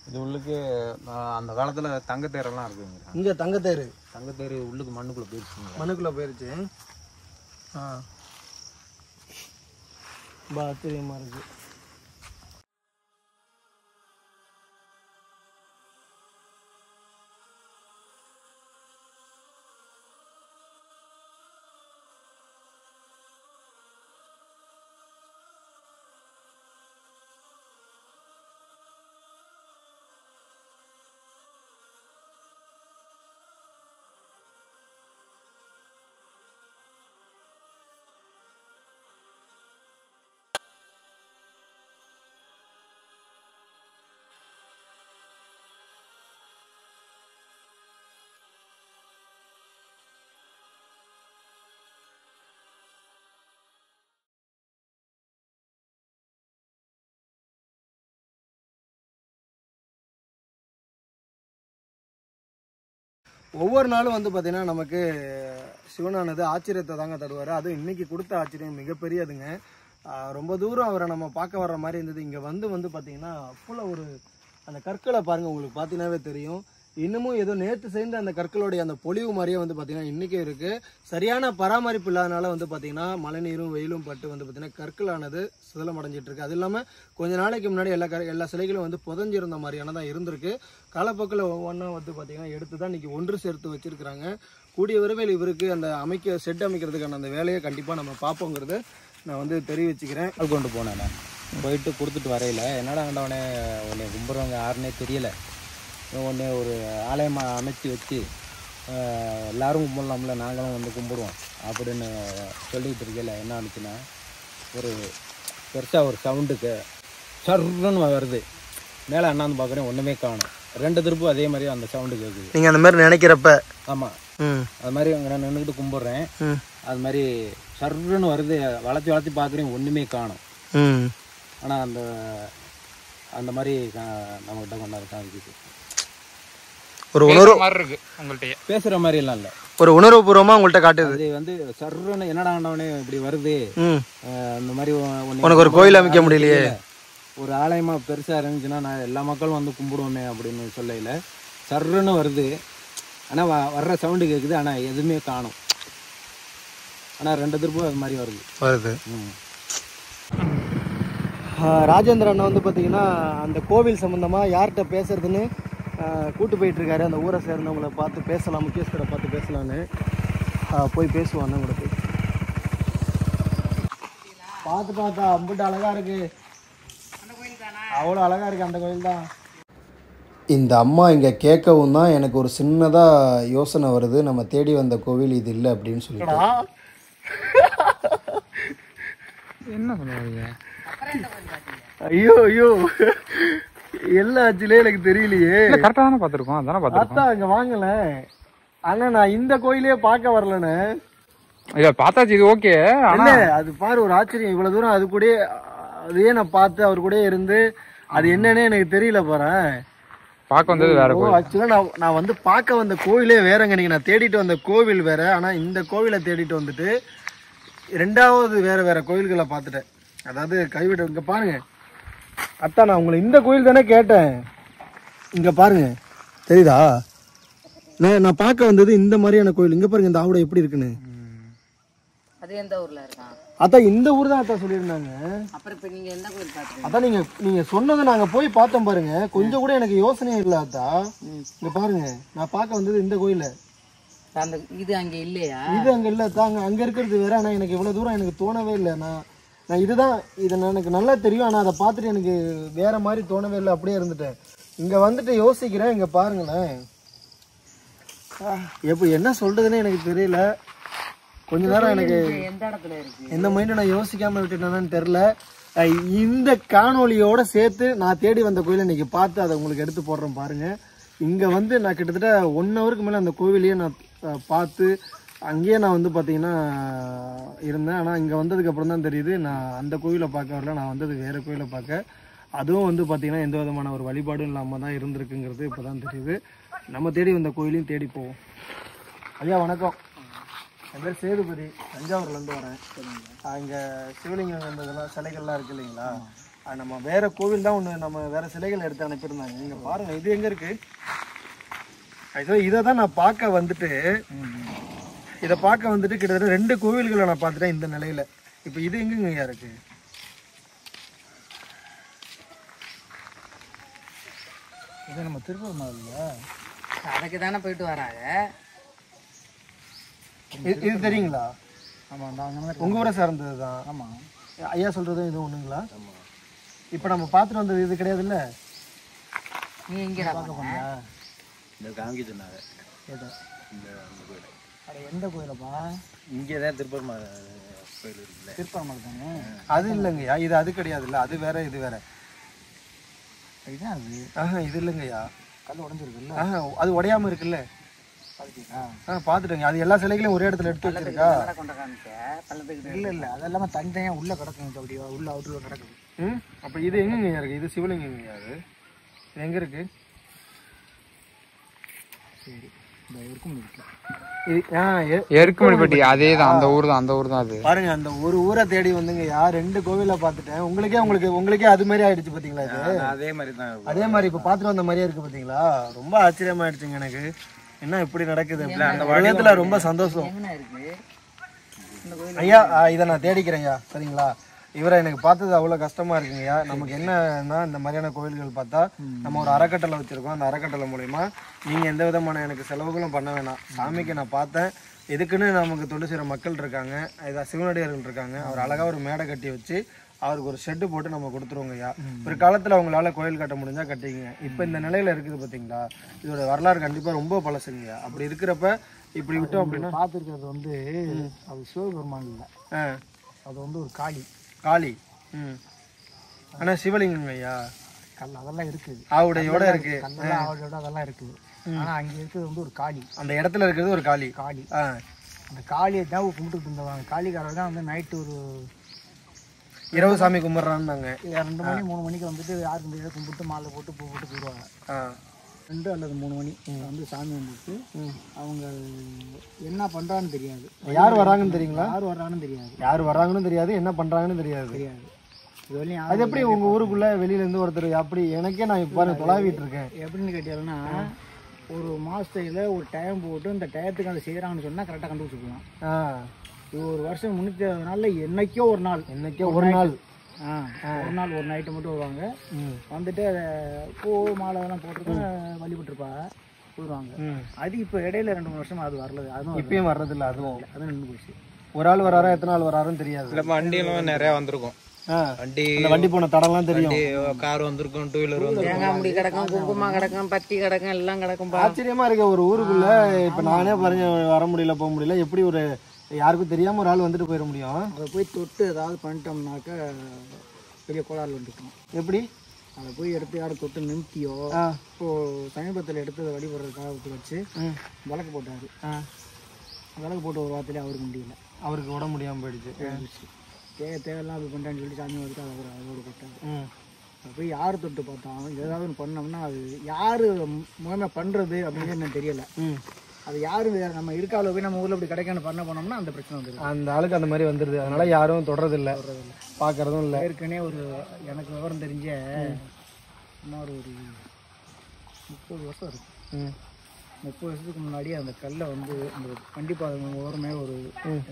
இது உள்ளுக்கு அந்த காலத்துல தங்கத்தேரெல்லாம் இருக்குங்க. இங்க தங்கத்தேரு உள்ளுக்கு மண்ணுக்குள்ள போயிருச்சுங்க. மண்ணுக்குள்ள போயிருச்சு. ஆச்சரியமா இருக்கு. ஒவ்வொரு நாளும் வந்து பார்த்தீங்கன்னா நமக்கு சிவனானது ஆச்சரியத்தை தாங்க தருவார். அதுவும் இன்னைக்கு கொடுத்த ஆச்சரியம் மிகப்பெரியதுங்க. ரொம்ப தூரம் அவரை நம்ம பார்க்க வர்ற மாதிரி இருந்தது. இங்கே வந்து பார்த்தீங்கன்னா ஃபுல்லாக ஒரு அந்த கற்களை பாருங்கள், உங்களுக்கு பார்த்தீங்கன்னாவே தெரியும். இன்னமும் ஏதோ நேற்று சேர்ந்து அந்த கற்களுடைய அந்த பொலிவு மாதிரியே வந்து பார்த்தீங்கன்னா இன்றைக்கும் இருக்குது. சரியான பராமரிப்பு இல்லாதனால வந்து பார்த்தீங்கன்னா மழை நீரும் வெயிலும் பட்டு வந்து பார்த்தீங்கன்னா கற்களானது சிதலம் அடைஞ்சிட்டு இருக்கு. அது இல்லாமல் கொஞ்ச நாளைக்கு முன்னாடி எல்லா சிலைகளும் வந்து புதஞ்சிருந்த மாதிரியானதான் இருந்திருக்கு. காலப்போக்கில் ஒவ்வொன்றா வந்து பார்த்தீங்கன்னா எடுத்து தான் இன்றைக்கி ஒன்று சேர்த்து வச்சுருக்கிறாங்க. கூடிய விரைவில் இவருக்கு அந்த ஷெட் அமைக்கிறதுக்கான அந்த வேலையை கண்டிப்பாக நம்ம பார்ப்போங்கிறது நான் வந்து தெரிவிச்சுக்கிறேன். அது கொண்டு போனேன். நான் போயிட்டு கொடுத்துட்டு வரையில என்னடா ஆண்டவனே உன்னை கும்பிட்றவங்க யாருன்னே தெரியலை, ஒன்று ஒரு ஆலயமாக அமைச்சு வச்சு எல்லோரும் கும்பிடலாம்ல, நாங்களும் வந்து கும்பிடுவோம் அப்படின்னு சொல்லிகிட்டு இருக்கல. என்ன ஆனிச்சுன்னா ஒரு பெருசாக ஒரு சவுண்டுக்கு சர்ன்னு வருது. மேலே அண்ணாந்து பார்க்குறேன், ஒன்றுமே காணும். 2 திருப்பும் அதே மாதிரி அந்த சவுண்டு கேட்குது. நீங்கள் அந்த மாதிரி நினைக்கிறப்ப? ஆமாம், அது மாதிரி அங்கே நான் நின்றுக்கிட்டு கும்பிட்றேன். அது மாதிரி சர்ன்னு வருது. வளர்த்தி பார்க்குறேன், ஒன்றுமே காணும். ஆனால் அந்த மாதிரி நம்மகிட்ட கொண்டாந்து காமிக்குது. ஒரு உணர்வு மாதிரி இருக்கு. உங்கள்கிட்ட பேசுகிற மாதிரி எல்லாம் இல்லை, ஒரு உணர்வுபூர்வமாக உங்கள்கிட்ட காட்டுது. அது வந்து சர்ன்னு என்னடா ஆண்டவனே இப்படி வருது, இந்த மாதிரி உனக்கு ஒரு கோயில் அமைக்க முடியலையே, ஒரு ஆலயமாக பெருசாக இருந்துச்சுன்னா நான் எல்லா மக்களும் வந்து கும்பிடுவோமே அப்படின்னு சொல்லல. சர்ன்னு வருது, ஆனால் வர்ற சவுண்டு கேட்குது, ஆனால் எதுவுமே காணும். ஆனால் 2 திருப்பும் அது மாதிரி வருது. ராஜேந்திர அண்ணா வந்து பார்த்தீங்கன்னா அந்த கோவில் சம்மந்தமாக யார்கிட்ட பேசுறதுன்னு கூட்டு போயிட்டுருக்காரு. அந்த ஊரை சேர்ந்தவங்களை பார்த்து பேசலாம், முக்கியஸ்தரை பார்த்து பேசலான்னு போய் பேசுவாங்க. கூட போய் பார்த்தா அம்பிட்டு அழகாக இருக்குது, அவ்வளோ அழகாக இருக்குது அந்த கோயில் தான். இந்த அம்மா இங்கே கேட்கவும் தான் எனக்கு ஒரு சின்னதாக யோசனை வருது, நம்ம தேடி வந்த கோவில் இது இல்லை அப்படின்னு சொல்லிட்டு. என்ன பண்ணுவாங்க? ஐயோ ஐயோ, எல்லா ஆச்சுலே எனக்கு தெரியலையே. கரெக்டாக தானே பார்த்துருக்கோம், அதானே பார்த்துருக்கோம். அதான் அங்கே வாங்கல. ஆனால் நான் இந்த கோயிலே பார்க்க வரலண்ணே. இல்லை பார்த்தாச்சு, இது ஓகே. ஆனால் அது பாரு ஒரு ஆச்சரியம், இவ்வளோ தூரம் அது கூட அதையே நான் பார்த்து அவர் கூட இருந்து அது என்னன்னே எனக்கு தெரியல. போகிறேன் பார்க்க வந்தது வேற. ஆக்சுவலாக நான் வந்து பார்க்க வந்த கோவிலே வேறங்க. நீங்கள் நான் தேடிட்டு வந்த கோவில் வேற. ஆனால் இந்த கோவிலை தேடிட்டு வந்துட்டு 2வது வேற கோயில்களை பார்த்துட்டேன். அதாவது கைவிட்டு இங்கே பாருங்க அத்தா, நான் உங்களை இந்த கோயில் தானே கேட்டேன். இங்கே பாருங்க தெரியுதா, நான் பார்க்க வந்தது இந்த மாதிரியான கோயில். இங்கே பாருங்க இந்த ஆவுடை எப்படி இருக்குன்னு. அது எந்த ஊர்ல இருக்கா? அதான் இந்த ஊர் தான் அத்தா சொல்லியிருந்தாங்க. அப்புறம் இப்ப நீங்க எந்த கோயில் பாத்தீங்க? அதான் நீங்க சொன்னதை நாங்க போய் பார்த்தோம் பாருங்க. கொஞ்சம் கூட எனக்கு யோசனையே இல்லை அத்தா. இங்க பாருங்க, நான் பார்க்க வந்தது இந்த கோயில. அந்த இது அங்க இல்லையா? இது அங்க இல்ல தாங்க, அங்க இருக்கிறது வேற. ஆனா எனக்கு இவ்வளவு தூரம் எனக்கு தோணவே இல்லை. நான் இதுதான் இது எனக்கு நல்லா தெரியும். ஆனா அதை பார்த்துட்டு எனக்கு வேற மாதிரி தோணவே இல்லை, அப்படியே இருந்துட்டேன். இங்க வந்துட்டு யோசிக்கிறேன். இங்க பாருங்களேன், எப்போ என்ன சொல்றதுன்னு எனக்கு தெரியல. கொஞ்ச நேரம் எனக்கு எந்த இடத்துல இருக்கு, எந்த மைண்ட் நான் யோசிக்காம விட்டுட்டேன்னு தெரியல. இந்த காணொலியோட சேர்த்து நான் தேடி வந்த கோயிலை இன்னைக்கு பார்த்து அதை உங்களுக்கு எடுத்து போடுறேன் பாருங்க. இங்கே வந்து நான் கிட்டத்தட்ட 1 ஹவருக்கு மேலே அந்த கோவிலையே நான் பார்த்து அங்கேயே நான் வந்து பார்த்தீங்கன்னா இருந்தேன். ஆனால் இங்கே வந்ததுக்கப்புறம் தான் தெரியுது நான் அந்த கோவிலை பார்க்க வரல, நான் வந்தது வேறு கோவிலை பார்க்க. அதுவும் வந்து பார்த்திங்கன்னா எந்த விதமான ஒரு வழிபாடும் இல்லாமல் தான் இருந்திருக்குங்கிறது இப்போ தான் தெரியுது. நம்ம தேடி வந்த கோயிலையும் தேடி போவோம். ஐயா வணக்கம், என் பேர் சேதுபதி, தஞ்சாவூர்லேருந்து வரேன். அங்கே சிவலிங்கம் வந்ததெல்லாம் சிலைகள்லாம் இருக்குது இல்லைங்களா, நம்ம வேறு கோவில் தான் ஒன்று நம்ம வேறு சிலைகள் எடுத்து அனுப்பியிருந்தாங்க. நீங்கள் பாருங்கள், இது எங்கே இருக்குது? ஆக்சுவலாக இதை தான் நான் பார்க்க வந்துட்டு கிட்டத்தட்ட 2 கோவில்களை நான் பார்த்துட்டேன் இந்த நிலையில். இப்போ இது எங்கேங்க ஐயா இருக்கு? இது நம்ம திருப்பூர் மாவட்டத்தில் அதுக்கு தானே போயிட்டு வராங்க. இது தெரியுங்களா? ஆமாம், நாங்கள் உங்கள் ஊரை சார்ந்தது தான். ஆமாம், ஐயா சொல்கிறதும் இது ஒன்றுங்களா? இப்போ நம்ம பார்த்துட்டு வந்தது இது கிடையாதுல்ல? நீ இங்கே பார்க்க போனியா? இந்த காங்கி சொன்னாங்க. எந்த கோயிலப்பா? இங்கே தான் திருப்பூர் கோயில் இருக்குல்ல, திருப்பரமலை தானே? அது இல்லைங்கய்யா, இது அது கிடையாதுல்ல, அது வேற இது வேற. இதுதான் அது. இது இல்லைங்கய்யா, கல் உடஞ்சிருக்குல்ல. அது உடையாம இருக்குல்ல. பார்த்துட்டுங்க, அது எல்லா சிலைகளையும் ஒரே இடத்துல எடுத்து வச்சிருக்கா? இல்லை இல்லை, அதெல்லாமே தனித்தனியாக உள்ளே கிடக்குங்க, அப்படி உள்ள அவுட்டில் கிடக்குது. அப்போ இது எங்கங்கய்யா இருக்குது? இது சிவலிங்கங்கய்யா. அது இது எங்கே இருக்குது? சரி, இந்த இருக்கும் எருக்குமணிப்பட்டி, அதே தான், அந்த ஊர் தான் அது. பாருங்க, அந்த ஒரு ஊரை தேடி வந்துங்கய்யா 2 கோவிலை பார்த்துட்டேன். உங்களுக்கே அது மாதிரி ஆயிடுச்சு பார்த்தீங்களா? இது அதே மாதிரி தான். அதே மாதிரி இப்போ பார்த்துட்டு வந்த மாதிரியே இருக்கு பார்த்தீங்களா? ரொம்ப ஆச்சரியமாயிடுச்சுங்க எனக்கு, என்ன இப்படி நடக்குது. அந்த உலகத்துல ரொம்ப சந்தோஷம். ஐயா இதை நான் தேடிக்கிறேன்யா, சரிங்களா? இவரை எனக்கு பார்த்தது அவ்வளோ கஷ்டமா இருக்குங்கய்யா. நமக்கு என்னன்னா, இந்த மாதிரியான கோவில்கள் பார்த்தா நம்ம ஒரு அறக்கட்டளை வச்சிருக்கோம். அந்த அறக்கட்டளை மூலயமா நீங்கள் எந்த விதமான எனக்கு செலவுகளும் பண்ண வேணாம். சாமிக்கு நான் பார்த்தேன், இதுக்குன்னு நமக்கு தொண்டு செய்கிற மக்கள் இருக்காங்க, இதாக சிவனடியார்கள் இருக்காங்க. அவர் அழகாக ஒரு மேடை கட்டி வச்சு அவருக்கு ஒரு ஷெட்டு போட்டு நம்ம கொடுத்துருவோங்கய்யா. ஒரு காலத்தில் அவங்களால கோயில் கட்ட முடிஞ்சால் கட்டிங்க. இப்போ இந்த நிலையில் இருக்குது பார்த்தீங்களா, இதோட வரலாறு கண்டிப்பாக ரொம்ப பழசுங்கய்யா. அப்படி இருக்கிறப்ப இப்படி விட்டோம் அப்படின்னா, பார்த்துருக்கிறது வந்து அது சிவபெருமான் இல்லை, அது வந்து ஒரு காளி. ஆனால் சிவலிங்கம் ஐயா, கல் அதெல்லாம் இருக்குது, ஆவுடையோட இருக்கு, ஆவுடையோட அதெல்லாம் இருக்குது. ஆனால் அங்கே இருக்கிறது வந்து ஒரு காளி, அந்த இடத்துல இருக்கிறது ஒரு காளி. அந்த காளியை தான் கும்பிட்டு இருந்தவாங்க. காளிக்காரர் தான் வந்து நைட்டு ஒரு இரவு சாமி கும்பிட்றான்னாங்க. 2 மணி 3 மணிக்கு வந்துட்டு யாருக்கு முடியாது கும்பிட்டு மாலை போட்டு பூ போட்டு போயிடுவாங்க. 2 அல்லது 3 மணி வந்து சாமி வந்துட்டு அவங்க என்ன பண்ணுறான்னு தெரியாது. யார் வராங்கன்னு தெரியுங்களா? யார் வராங்கன்னு தெரியாது, என்ன பண்ணுறாங்கன்னு தெரியாது. அது எப்படி உங்கள் ஊருக்குள்ளே வெளியிலேருந்து ஒருத்தர் அப்படி? எனக்கே நான் இப்போ தொலைவிட்டு இருக்கேன். எப்படின்னு கேட்டீங்கன்னா, ஒரு மாதத்துல ஒரு டைம் போட்டு இந்த டயத்துக்கு அதை செய்கிறாங்கன்னு சொன்னால் கரெக்டாக கண்டுபிடிச்சிக்கலாம். இது ஒரு வருஷம் 360 நாளில் என்னைக்கோ ஒரு நாள் ஒரு நைட்டு மட்டும் வருவாங்க. வந்துட்டு அதை பூ மாலை எல்லாம் போட்டுட்டு வழிபட்டுருப்பாங்க, போயிடுவாங்க. அது இப்போ இடையில 2-3 வருஷம் அது வரல, அதுவும் இப்பயும் வர்றதில்ல. அதுவும் நின்று போச்சு. ஒரு ஆள் வராரா, எத்தனை ஆள் வராருன்னு தெரியாது. இல்லை, வண்டியெல்லாம் நிறையா வந்திருக்கும். வண்டி போன தடம்லாம் தெரியும். கார் வந்திருக்கும், 2 வீலர் வந்து தேங்காய் முடி கிடக்கும், குங்குமம் கிடக்கும், பத்தி கிடக்கும், எல்லாம் கிடக்கும். ஆச்சரியமா இருக்கு ஒரு ஊருக்குள்ள. இப்ப நானே பாருங்க, வர முடியல, போக முடியல. எப்படி ஒரு யாருக்கும் தெரியாம ஒரு ஆள் வந்துட்டு போயிட முடியும்? அதை போய் தொட்டு ஏதாவது பண்ணிட்டோம்னாக்க பெரிய கோளாறு வந்துருக்கணும். எப்படி அதை போய் எடுத்து யாரும் தொட்டு நிறுத்தியோ? இப்போ சமீபத்தில் எடுத்து வழிபடுறதுக்காக வச்சு விளக்கு போட்டாரு. விளக்கு போட்டு ஒரு வாரத்திலே அவருக்கு முடியல, அவருக்கு உடம்பு முடியாமல் போயிடுச்சு. தேவையெல்லாம் அப்படி பண்ணுறான்னு சொல்லி சாமி வந்துட்டு அதோட போட்டாரு. போய் யார் தொட்டு பார்த்தாலும் ஏதாவது ஒன்று பண்ணோம்னா அது யார் முழுமையாக பண்ணுறது அப்படின்னு எனக்கு தெரியலை. அது யாரும் நம்ம இருக்காவில் போய் நம்ம ஊரில் இப்படி கிடைக்கணும் பண்ண போனோம்னா அந்த பிரச்சனை வந்துடுது. அந்த ஆளுக்கு அந்த மாதிரி வந்துடுது. அதனால யாரும் தொடரதில்லை, பார்க்கறதும் இல்லை. ஏற்கனவே ஒரு எனக்கு விவரம் தெரிஞ்ச சுமார் ஒரு 30 வருஷம் இருக்கு. 30 வருஷத்துக்கு முன்னாடி அந்த கல்லை வந்து அந்த வண்டிப்பாதை ஓரமே ஒரு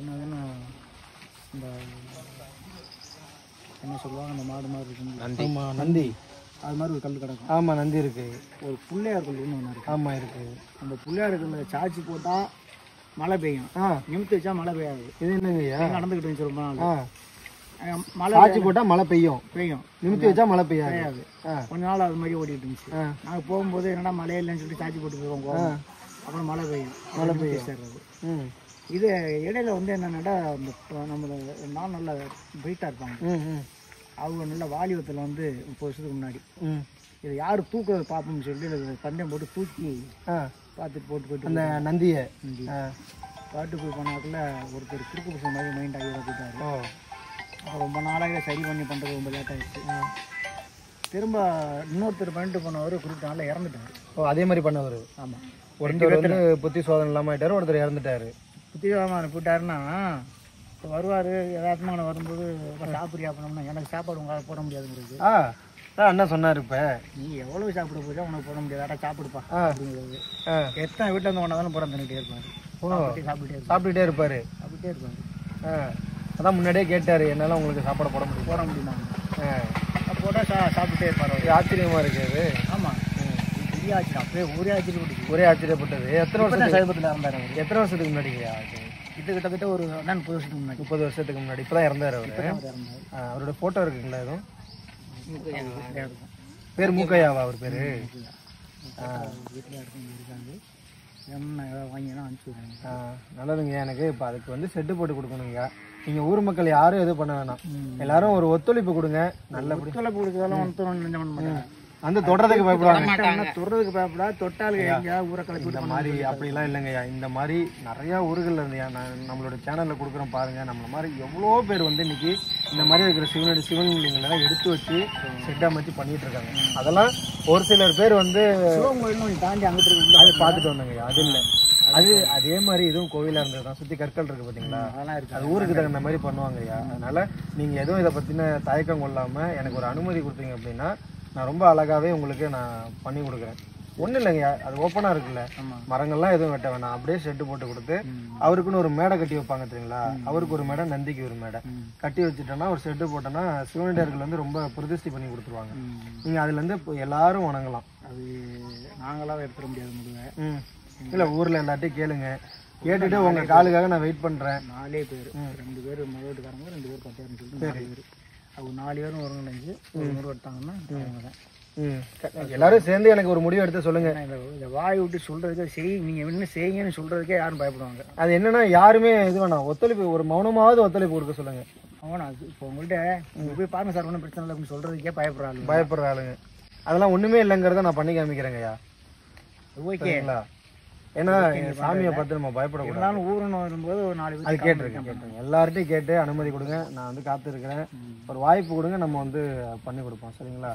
என்னதுன்னா இந்த என்ன சொல்லுவாங்க, அந்த மாடு மாதிரி இருக்கு, நந்தி, அது மாதிரி ஒரு கல் கிடக்கும். ஆமாம், நந்தி இருக்கு. ஒரு பிள்ளையார் கல் ஒன்று இருக்கு. ஆமாம் இருக்கு. அந்த பிள்ளையார் கல்ல சார்ஜ் போட்டால் மழை பெய்யும், நிமித்து வச்சா மழை பெய்யாது. இது என்னங்கய்யா நடந்துக்கிட்டு சொல்லுவாங்க. மழை சார்ஜ் போட்டால் மழை பெய்யும், நிமித்தி வச்சா மழை பெய்யாது. கொஞ்ச நாள் அது மாதிரி ஓடிட்டு இருந்துச்சு. நாங்கள் போகும்போது என்னடா மழை இல்லைன்னு சொல்லிட்டு சார்ஜ் போட்டு போவோம். அப்புறம் மழை பெய்யும் சேர்றது. இது இடையில வந்து என்னென்னா, நம்மளை நான் நல்லா பிரைட்டாக இருப்பாங்க. அவங்க நல்ல வாலிபத்தில் வந்து 30 வருஷத்துக்கு முன்னாடி இதை யார் தூக்குறது பார்ப்போம்னு சொல்லிட்டு பந்தயம் போட்டு தூக்கி பார்த்துட்டு போட்டு அந்த நந்தியை பாட்டு போய் பண்ணாக்குள்ள ஒருத்தர் குறுக்கு புருஷன் மாதிரி மைண்ட் ஆகி வந்துட்டாரு. ரொம்ப நாளாக சரி பண்ணுறது ரொம்ப லேட் ஆகிடுச்சு. திரும்ப இன்னொருத்தர் பண்ணிட்டு போனவர் குறிப்பிட்ட நாளில் இறந்துட்டார். அதே மாதிரி பண்ணவர். ஆமாம், ஒருத்தர் வந்து புத்தி சோதனை இல்லாமல் ஆகிட்டார், ஒருத்தர் இறந்துட்டாரு. புத்தி சோதனை போயிட்டாருன்னா இப்போ வருவார் யதார்த்தமாக வரும்போது சாப்பிட்றியா பண்ணோம்னா எனக்கு சாப்பாடு உங்களால் போட முடியாதுங்கிறது. அண்ணா சொன்னார், இப்போ நீ எவ்வளோ சாப்பிட போச்சா உனக்கு போட முடியாது, சாப்பிடுப்பா அப்படிங்கிறது. எத்தனை வீட்டில் இருந்து ஒன்றா தானே போட தந்துகிட்டே இருப்பார். சாப்பிட்டுட்டே இருப்பார். அதான் முன்னாடியே கேட்டார், என்னால் உங்களுக்கு சாப்பாடு போட முடியுமா போட்டால் சாப்பிட்டுட்டே இருப்பார். ஆச்சரியமாக இருக்குது. ஆமாம், பெரிய ஆச்சரியம். அப்படியே ஒரே ஆச்சரியப்பட்டது. எத்தனை வருஷம் சமீபத்தில் இருந்தார் அவர்? எத்தனை வருஷத்துக்கு முன்னாடிங்க? கிட்டத்தட்ட ஒரு 30 வருஷத்துக்கு முன்னாடி. 30 வருஷத்துக்கு முன்னாடி. இப்போ தான் இறந்தார் அவர். அவரோட ஃபோட்டோ இருக்குங்களா எதுவும்? பேர் மூக்கையாவா அவர் பேர்? வீட்டில் இருக்காங்க. என்ன ஏதாவது வாங்கினா அனுப்பிச்சுடுறாங்க. நல்லதுங்க. எனக்கு இப்போ அதுக்கு வந்து செட்டு போட்டு கொடுக்கணுங்க. நீங்கள் ஊர் மக்கள் யாரும் எதுவும் பண்ண வேணாம், எல்லாரும் ஒரு ஒத்துழைப்பு கொடுங்க. நல்ல ஒத்துழைப்பு கொடுத்தாலும் அந்த தொடுறதுக்கு பயப்படுவாங்க. தொடுறதுக்கு பயப்படா, தொட்டாளுங்க எங்கேயாவது ஊரை கலப்பி இந்த மாதிரி அப்படிலாம் இல்லைங்கய்யா. இந்த மாதிரி நிறையா ஊர்களில் இருந்தையா நம்மளோட சேனலில் கொடுக்குறோம் பாருங்கள். நம்மள மாதிரி எவ்வளோ பேர் வந்து இன்னைக்கு இந்த மாதிரி இருக்கிற சிவன்லிங்கெல்லாம் எடுத்து வச்சு செட் அமைச்சு பண்ணிட்டு இருக்காங்க. அதெல்லாம் ஒரு சிலர் பேர் வந்து சிவன் தாண்டி அங்கிட்டு இருக்கு, அதை பார்த்துட்டு வந்தாங்கய்யா. அது இல்லை, அதே மாதிரி இதுவும் கோவிலாக இருந்தது தான். சுற்றி கற்கள் இருக்குது பார்த்தீங்களா, அது ஊருக்கு தகுந்த மாதிரி பண்ணுவாங்கய்யா. அதனால நீங்கள் எதுவும் இதை பற்றின தயக்கம் கொள்ளாமல் எனக்கு ஒரு அனுமதி கொடுத்தீங்க அப்படின்னா நான் ரொம்ப அழகாகவே உங்களுக்கு நான் பண்ணி கொடுக்குறேன். ஒன்றும் இல்லைங்கய்யா, அது ஓப்பனாக இருக்குல்ல, மரங்கள்லாம் எதுவும் வெட்ட வேணாம். அப்படியே ஷெட்டு போட்டு கொடுத்து அவருக்குன்னு ஒரு மேடை கட்டி வைப்பாங்க தெரியுங்களா, அவருக்கு ஒரு மேடை, நந்திக்கு ஒரு மேடை கட்டி வச்சுட்டோன்னா ஒரு ஷெட்டு போட்டோன்னா சிவனடியார்கள் வந்து ரொம்ப பிரதிஷ்டி பண்ணி கொடுத்துருவாங்க. நீங்கள் அதுலேருந்து எல்லாரும் வணங்கலாம். அது நாங்களாக எடுத்துட முடியாது முடிவேன். இல்லை, ஊரில் எல்லாத்தையும் கேளுங்க. கேட்டுட்டு உங்கள் காலுக்காக நான் வெயிட் பண்ணுறேன். 4 பேர், 2 பேர் மதுவட்டுக்காரங்க, 2 பேர் 10,000 சொல்லிட்டு 4 பேர். அவங்க 4 பேரும் ஒருங்கிணைஞ்சு 100 எடுத்தாங்கன்னா அவங்க தான். எல்லாரும் சேர்ந்து எனக்கு ஒரு முடிவு எடுத்து சொல்லுங்க. இந்த வாய் விட்டு சொல்றதுக்கே நீங்க என்ன செய்யுங்கன்னு சொல்றதுக்கே யாரும் பயப்படுவாங்க. அது என்னன்னா யாருமே இது வேணாம், ஒத்துழைப்பு, ஒரு மௌனமாவது ஒத்துழைப்பு கொடுக்க சொல்லுங்க. அவனா இப்போ உங்கள்கிட்ட போய் பாருங்க சார், ஒன்றும் பிரச்சனை இல்லை அப்படின்னு சொல்றதுக்கே பயப்படுற ஆளுங்க. அதெல்லாம் ஒண்ணுமே இல்லைங்கிறத நான் பண்ணி காமிக்கிறேங்கய்யா. ஓகேங்களா? ஏன்னா சாமியை பார்த்து நம்ம பயப்படக்கூடாது. ஊருன்னு வரும்போது ஒரு 4 பேர் அது கேட்டிருக்கேன். எல்லார்ட்டையும் கேட்டு அனுமதி கொடுங்க. நான் வந்து காத்திருக்கிறேன். ஒரு வாய்ப்பு கொடுங்க, நம்ம வந்து பண்ணி கொடுப்போம். சரிங்களா?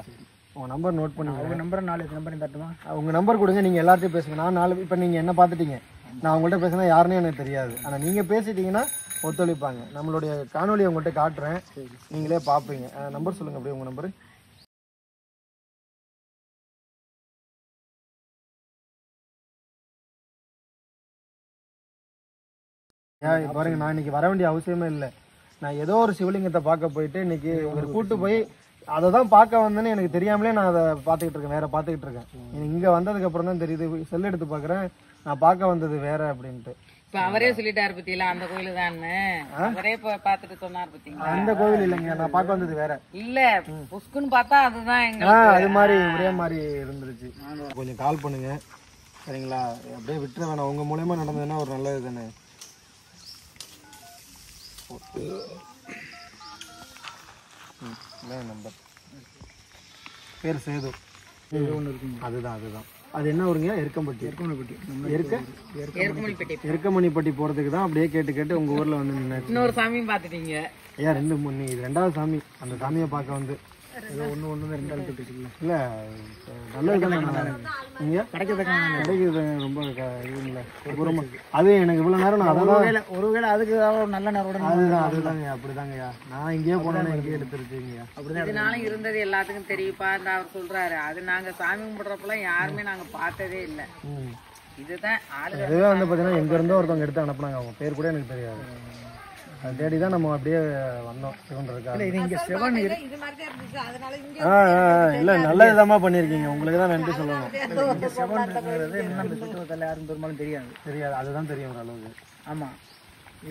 உங்க நம்பர் நோட் பண்ணி. உங்க நம்பர் 4 நம்பர் தட்டுமா? உங்க நம்பர் கொடுங்க. நீங்க எல்லார்ட்டையும் பேசுங்க. நான் 4 இப்போ நீங்க என்ன பார்த்துட்டீங்க, நான் உங்கள்கிட்ட பேசினா யாருன்னு எனக்கு தெரியாது. ஆனால் நீங்க பேசிட்டீங்கன்னா ஒத்துழைப்பாங்க. நம்மளுடைய காணொலியை உங்கள்கிட்ட காட்டுறேன், நீங்களே பார்ப்பீங்க. நம்பர் சொல்லுங்க அப்படியே, உங்க நம்பரு. பாருங்க, நான் இன்னைக்கு வர வேண்டிய அவசியமே இல்லை. நான் ஏதோ ஒரு சிவலிங்கத்தை பார்க்க போயிட்டு இன்னைக்கு ஒரு கூட்டு போய் அதை தான் பார்க்க வந்தேன்னு எனக்கு தெரியாமலே நான் அதை பார்த்துக்கிட்டு இருக்கேன், வேற பார்த்துக்கிட்டு இருக்கேன். இங்க வந்ததுக்கு அப்புறம் தான் தெரியுது, செல் எடுத்து பார்க்குறேன், நான் பார்க்க வந்தது வேற அப்படின்ட்டு. இப்ப அவரே சொல்லிட்டாரு பத்தியில, அந்த கோயிலு தான் அவரே பாத்துட்டு சொன்னார் பத்தீங்களா? அந்த கோவில் இல்லைங்க, நான் பார்க்க வந்தது வேற. இல்ல, புஷ்குன்னு பார்த்தா அதுதான் எங்க. அது மாதிரி ஒரே மாதிரி இருந்துருச்சு. கொஞ்சம் கால் பண்ணுங்க சரிங்களா? அப்படியே விட்டுற வேணாம். உங்க மூலயமா நடந்ததுன்னா ஒரு நல்லது தானே. நம்பர் பேர் சேது. அதுதான் அது என்ன ஊருங்க? எருக்கம்பட்டி. எருக்கமணிப்பட்டி போறதுக்கு தான் அப்படியே கேட்டு உங்க ஊர்ல வந்து நின்று இன்னொரு சாமியும் பாத்துட்டீங்க. ஐயா, 2 இது 2வது சாமி. அந்த சாமியை பார்க்க வந்து ஒன்று 2 இல்ல நல்லது தானே. நீங்க கிடைக்கிறது ரொம்ப இல்லை. அது எனக்கு இவ்வளவு நேரம் நான் ஒருவேளை அதுக்கு நல்ல நேரம் அதுதாங்க. அப்படிதாங்கய்யா, நான் இங்கேயே போனேன்னா இங்கேயே எடுத்துருச்சுங்கய்யா. இதனால இருந்தது எல்லாத்துக்கும் தெரியுப்பா. இந்த அவர் சொல்றாரு, அது நாங்க சாமி கும்பிடுறப்பெல்லாம் யாருமே நாங்க பார்த்ததே இல்லை. இதுதான் அதுவே வந்து பாத்தீங்கன்னா எங்க இருந்தோ ஒருத்தவங்க எடுத்து அனுப்புனாங்க. அவங்க பேர் கூட எனக்கு தெரியாது. அதை தேடிதான் நம்ம அப்படியே வந்தோம் சிவன்றதுக்காக. இல்ல நல்ல விதமா பண்ணிருக்கீங்க. உங்களுக்கு தான் நன்றி சொல்லணும். யாரும் பெரும்பாலும் தெரியாது. அதுதான் தெரியும் ஓரளவுக்கு. ஆமா,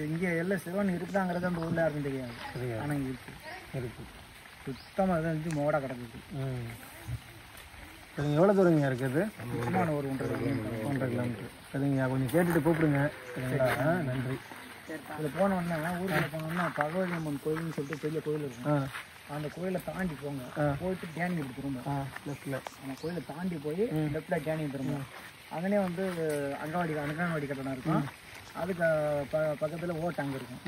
இங்க எல்லாம் சிவன் இருக்குதாங்கிறது அந்த ஊர்ல யாருக்கும் தெரியாது. ஆனா இருக்கு சுத்தமா இருந்து மோடா கிடக்குது. சரிங்க, எவ்வளவு தூரங்க இருக்குது? ஒரு 1.5 கிலோமீட்டர். சரிங்க, கொஞ்சம் கேட்டுட்டு கூப்பிடுங்க. நன்றி. இதில் போனோம்னா ஊரில் போனோம்னா பகவதி அம்மன் கோயில்னு சொல்லிட்டு பெரிய கோயில் இருக்கும். அந்த கோயிலை தாண்டி போங்க, போயிட்டு டேனிங் இப்படி திரும்ப லெஃப்ட்ல அந்த கோயிலை தாண்டி போய் லெஃப்ட்ல டேனிங் திரும்ப. அங்கனே வந்து அங்கன்வாடி கட்டணம் இருக்கும். அதுக்கு பக்கத்துல டேங்க் இருக்கும்.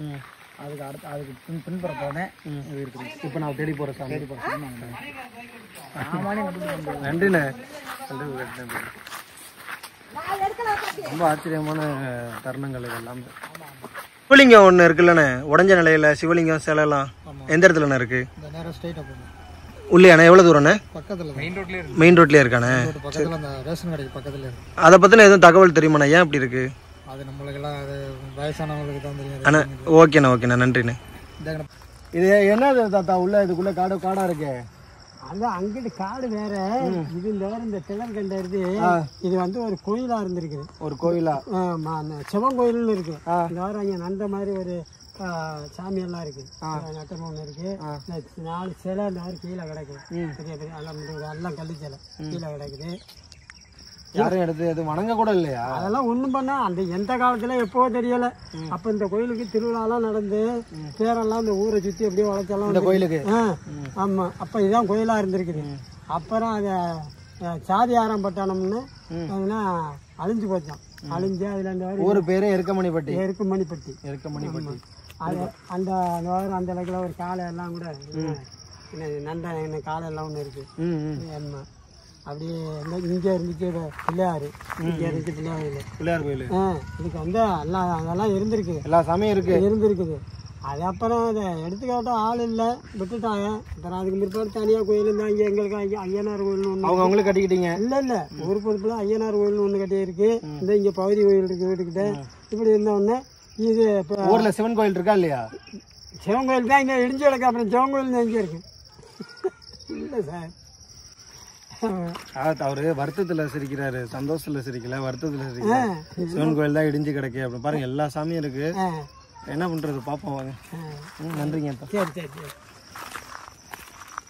அதுக்கு அடுத்து அதுக்கு பின்புறப்போனே இருக்குது. இப்போ நான் தேடி போகிறேன் சாமி. தேடி போகிறேன். ஆமானே நன்றிண்ணே. ரொம்ப ஆச்சரியமான தருணங்கள் இதெல்லாம். சிவலிங்கம் ஒன்று இருக்குல்லண்ணே, உடஞ்ச நிலையில் சிவலிங்கம் சிலைலாம் எந்த இடத்துலண்ணே இருக்குது? நேரம் ஸ்ட்ரைட்டாக போகணும். உள்ளேண்ணே எவ்வளோ தூரண்ணே? பக்கத்தில் மெயின் ரோட்லேயே இருக்காண்ணே. பக்கத்தில் அந்த ரேஷன் கடைக்கு பக்கத்தில் இருக்கு. அதை பற்றின எதுவும் தகவல் தெரியுமாண்ணா? ஏன் அப்படி இருக்குது? அது நம்மளுக்கெல்லாம் அது வயசானவங்களுக்கு தான் தெரியும். அண்ணா ஓகேண்ணா நன்றிண்ணே. இது என்னது தாத்தா உள்ள இதுக்குள்ளே காடாக இருக்கு? அதான் அங்கிட்டு காடு வேற, இது வேற. இந்த கிளர் கண்டது இது வந்து ஒரு கோயிலா இருந்திருக்குது. ஒரு கோயிலா? சிவன் கோயில்னு இருக்கு. இந்த வேற அங்க நந்த மாதிரி ஒரு சாமி எல்லாம் இருக்கு. நட்டமா ஒண்ணு இருக்கு. 4 சிலை இந்த மாதிரி கீழே கிடக்குது. பெரிய பெரிய எல்லாம் கல்லு சிலை கீழே கிடக்குது. யாரும் எடுத்து எதுவும் வணங்க கூட இல்லையா? அதெல்லாம் ஒண்ணும் பண்ண அந்த எந்த காலத்துல எப்போ தெரியல. அப்ப இந்த கோயிலுக்கு திருவிழாலாம் நடந்து பேரெல்லாம் இந்த ஊரை சுத்தி அப்படியே வளர்த்தெல்லாம் இந்த கோயிலுக்கு. ஆமா, அப்ப இதுதான் கோயிலா இருந்திருக்குது. அப்புறம் அத சாதியாரம் பட்டணம்னு அழிஞ்சு போச்சான். அழிஞ்சு அதுல இந்த ஊர் பேரு எருக்கமணிப்பட்டி. எருக்கமணிப்பட்டி. அது அந்த அந்த அளவுக்குல ஒரு காலை எல்லாம் கூட நண்ட காலை எல்லாம் ஒண்ணு இருக்கு. ஆமா, அப்படியே இங்க இருந்துச்சு பிள்ளையாரு. இங்க இருந்துச்சு பிள்ளையார் கோயில். இதுக்கு வந்து எல்லாம் அதெல்லாம் இருந்திருக்கு. எல்லா சாமியும் இருந்திருக்குது. அது அப்புறம் அதை எடுத்துக்காட்ட ஆள் இல்லை, விட்டுட்டாங்க. அப்புறம் அதுக்கு பிற்பாடு தனியாக கோயில் இருந்தால் இங்கே எங்களுக்கு ஐயனார் கோயில்னு ஒன்று அவங்களுக்கு கட்டிக்கிட்டீங்க. இல்லை ஊர் பொறுப்புல ஐயனார் கோயில்னு ஒன்று கட்டியிருக்கு. இந்த இங்கே பகுதி கோயில் இருக்கு வீட்டுக்கிட்ட. இப்படி இருந்தோடனே இது இப்போ ஊரில் சிவன் கோயில் இருக்கா இல்லையா? சிவன் கோயில் தான் இங்கே இடிஞ்சு கிடக்கு. அப்புறம் சிவன் கோயில் தான் இங்கே இருக்கு. இல்லை சார், அவரு வருத்தத்துல சிரிக்கிறாரு, சந்தோஷத்துல சிரிக்கல, வருத்தத்துல சிரிக்கிறாரு. சிவன் கோயில் தான் இடிஞ்சு கிடக்கு அப்படின்னு பாருங்க. எல்லா சாமியும் இருக்கு. என்ன பண்றது, பாப்போம் வாங்க. நன்றிங்க.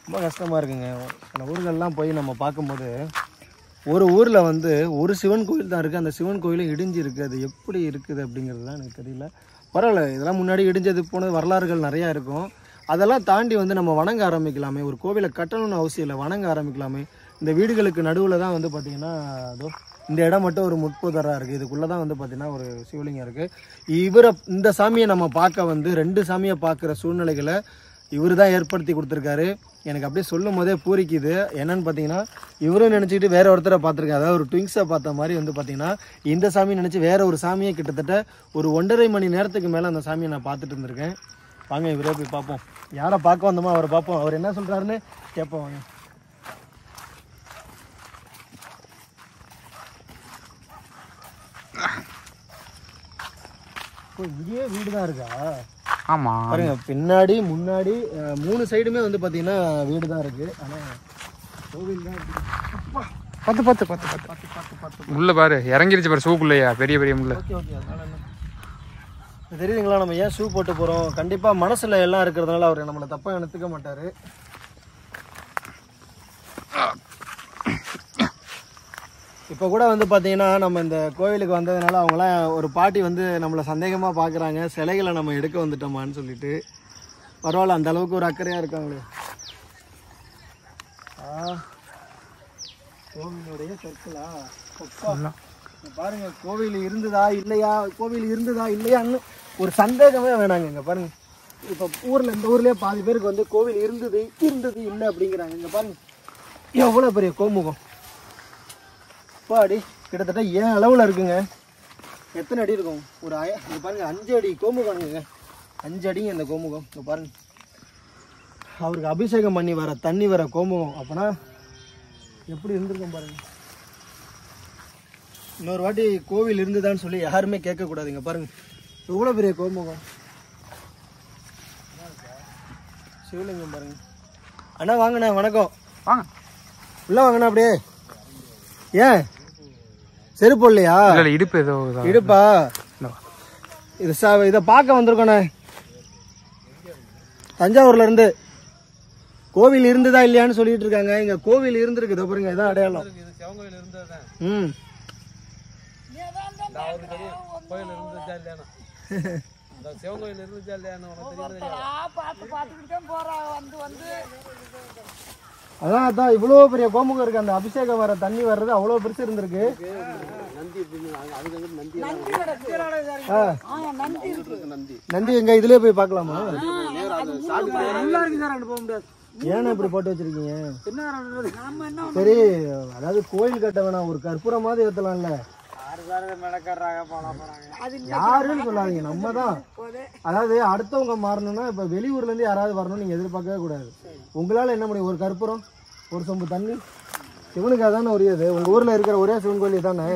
ரொம்ப கஷ்டமா இருக்குங்க. சில ஊர்கள்லாம் போய் நம்ம பார்க்கும்போது ஒரு ஊர்ல வந்து ஒரு சிவன் கோயில் தான் இருக்கு. அந்த சிவன் கோயிலும் இடிஞ்சு இருக்கு. அது எப்படி இருக்குது அப்படிங்கிறதுலாம் எனக்கு தெரியல. பரவாயில்ல, இதெல்லாம் முன்னாடி இடிஞ்சது போனது வரலாறுகள் நிறையா இருக்கும். அதெல்லாம் தாண்டி வந்து நம்ம வணங்க ஆரம்பிக்கலாமே. ஒரு கோவிலை கட்டணும்னு அவசியம் இல்லை, வணங்க ஆரம்பிக்கலாமே. இந்த வீடுகளுக்கு நடுவில் தான் வந்து பார்த்திங்கன்னா அதோ இந்த இடம் மட்டும் ஒரு முட்புதராக இருக்குது. இதுக்குள்ளே தான் வந்து பார்த்திங்கன்னா ஒரு சிவலிங்கம் இருக்குது. இந்த சாமியை நம்ம பார்க்க வந்து 2 சாமியை பார்க்குற சூழ்நிலைகளை இவர் தான் ஏற்படுத்தி கொடுத்துருக்காரு. எனக்கு அப்படியே சொல்லும் போதே பூரிக்குது. என்னன்னு பார்த்தீங்கன்னா, இவரும் நினச்சிக்கிட்டு வேற ஒருத்தரை பார்த்துருக்கேன். அதாவது ஒரு ட்விங்ஸை பார்த்த மாதிரி வந்து பார்த்தீங்கன்னா, இந்த சாமியை நினச்சி வேற ஒரு சாமியை கிட்டத்தட்ட ஒரு 1.5 மணி நேரத்துக்கு மேலே அந்த சாமியை நான் பார்த்துட்டு இருந்திருக்கேன். வாங்க இவரே போய் பார்ப்போம். யாரை பார்க்க வந்தோமோ அவரை பார்ப்போம். அவர் என்ன சொல்கிறாருன்னு கேட்போம். வாங்க. இங்கேயே வீடு தான் இருக்கா? ஆமா பாருங்க, பின்னாடி முன்னாடி 3 சைடுமே வந்து பாத்தீங்கன்னா வீடு தான் இருக்கு. ஆனா கோவில் தான் பத்து உள்ள பாரு, இறங்கிருச்சு பாரு ஷூக்குள்ளையா, பெரிய பெரிய முள்ள. தெரியுதுங்களா நம்ம ஏன் ஷூ போட்டு போறோம்? கண்டிப்பா மனசுல எல்லாம் இருக்கிறதுனால அவர் நம்மளை தப்பா எடுத்துக்க மாட்டாரு. இப்போ கூட வந்து பார்த்தீங்கன்னா நம்ம இந்த கோவிலுக்கு வந்ததுனால அவங்களாம் ஒரு பாட்டி வந்து நம்மளை சந்தேகமாக பார்க்குறாங்க, சிலைகளை நம்ம எடுக்க வந்துட்டோமான்னு சொல்லிட்டு. பரவாயில்ல, அந்த அளவுக்கு ஒரு அக்கறையாக இருக்காங்களே. கோவிலுடைய சொற்களா பாருங்க. கோவில் இருந்ததா இல்லையான்னு ஒரு சந்தேகமே வேணாங்க. இங்கே பாருங்க, இப்போ இந்த ஊர்லேயே பாதி பேருக்கு வந்து கோவில் இருந்தது இல்லை அப்படிங்கிறாங்க. இங்கே பாருங்க எவ்வளோ பெரிய கோமுகம். அடி கிட்டத்தட்ட 7 அளவில் இருக்குங்க. எத்தனை அடி இருக்கும்? ஒரு இங்கே பாருங்க, 5 அடி கோமுகம்ங்க. 5 அடிங்க இந்த கோமுகம். இங்கே பாருங்க, அவருக்கு அபிஷேகம் பண்ணி வர தண்ணி வர கோமுகம். அப்போனா எப்படி இருந்திருக்கும் பாருங்க. இன்னொரு வாட்டி கோவில் இருந்துதான்னு சொல்லி யாருமே கேட்கக்கூடாது. இங்கே பாருங்க எவ்வளோ பெரிய கோமுகம், சிவலிங்கம் பாருங்க. அண்ணா வாங்கண்ணா, வணக்கம். வாங்க உள்ள வாங்கண்ணா. அப்படியே ஏன் செருப்பு இல்லையா? இடுப்பு ஏதோ இடுப்பா? இதை பார்க்க வந்திருக்கோண்ணே தஞ்சாவூர்ல இருந்து. கோவில் இருந்ததா இல்லையான்னு சொல்லிட்டு இருக்காங்க. இங்க கோவில் இருந்திருக்கு பாருங்க, இதான் அடையாளம். சிவங்கோயில் இருந்துச்சா இல்லையான்னு பார்த்துக்கிட்டு தான் போறாங்க வந்து அதான் இவ்வளோ பெரிய கோமுகம் இருக்கு. அந்த அபிஷேகம் வர தண்ணி வர்றது அவ்வளோ பெருசு இருந்திருக்கு. நந்தி எங்க இதுலயே போய் பார்க்கலாமா? ஏன்னா இப்படி போட்டு வச்சிருக்கீங்க? சரி, அதாவது கோயில் கட்ட வேணாம், ஒரு கற்பூரமாவது ஏத்தலாம்ல. யாருன்னு சொல்லாதீங்க, நம்ம தான். அதாவது அடுத்தவங்க மாறணும்னா இப்ப வெளியூர்ல இருந்து யாராவது வரணும் நீங்க எதிர்பார்க்கவே கூடாது. உங்களால என்ன முடியும்? ஒரு கற்பூரம், ஒரு சொம்பு தண்ணி, சிவனுக்கு அதானே உரியது. உங்க ஊர்ல இருக்கிற ஒரே சிவன் கோயில் தானே.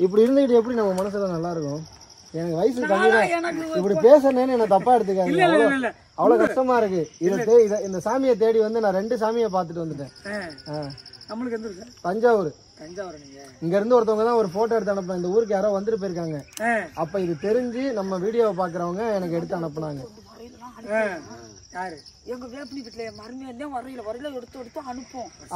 இப்படி இருந்துட்டு எப்படி நம்ம மனசுல நல்லா இருக்கும்? எனக்கு வயசு கம்மிதான், இப்படி பேசுறேன்னு என்ன தப்பா எடுத்துக்காங்க. அவ்வளவு கஷ்டமா இருக்கு. இந்த சாமியை தேடி வந்து நான் 2 சாமியை பார்த்துட்டு வந்துட்டேன். தஞ்சாவூர். இங்க இருந்து ஒருத்தவங்க தான் ஒரு போட்டோ எடுத்து அனுப்புனாங்க. இந்த ஊருக்கு யாரோ வந்துட்டு போயிருக்காங்க. அப்ப இது தெரிஞ்சு நம்ம வீடியோவை பாக்குறவங்க எனக்கு எடுத்து அனுப்புனாங்க.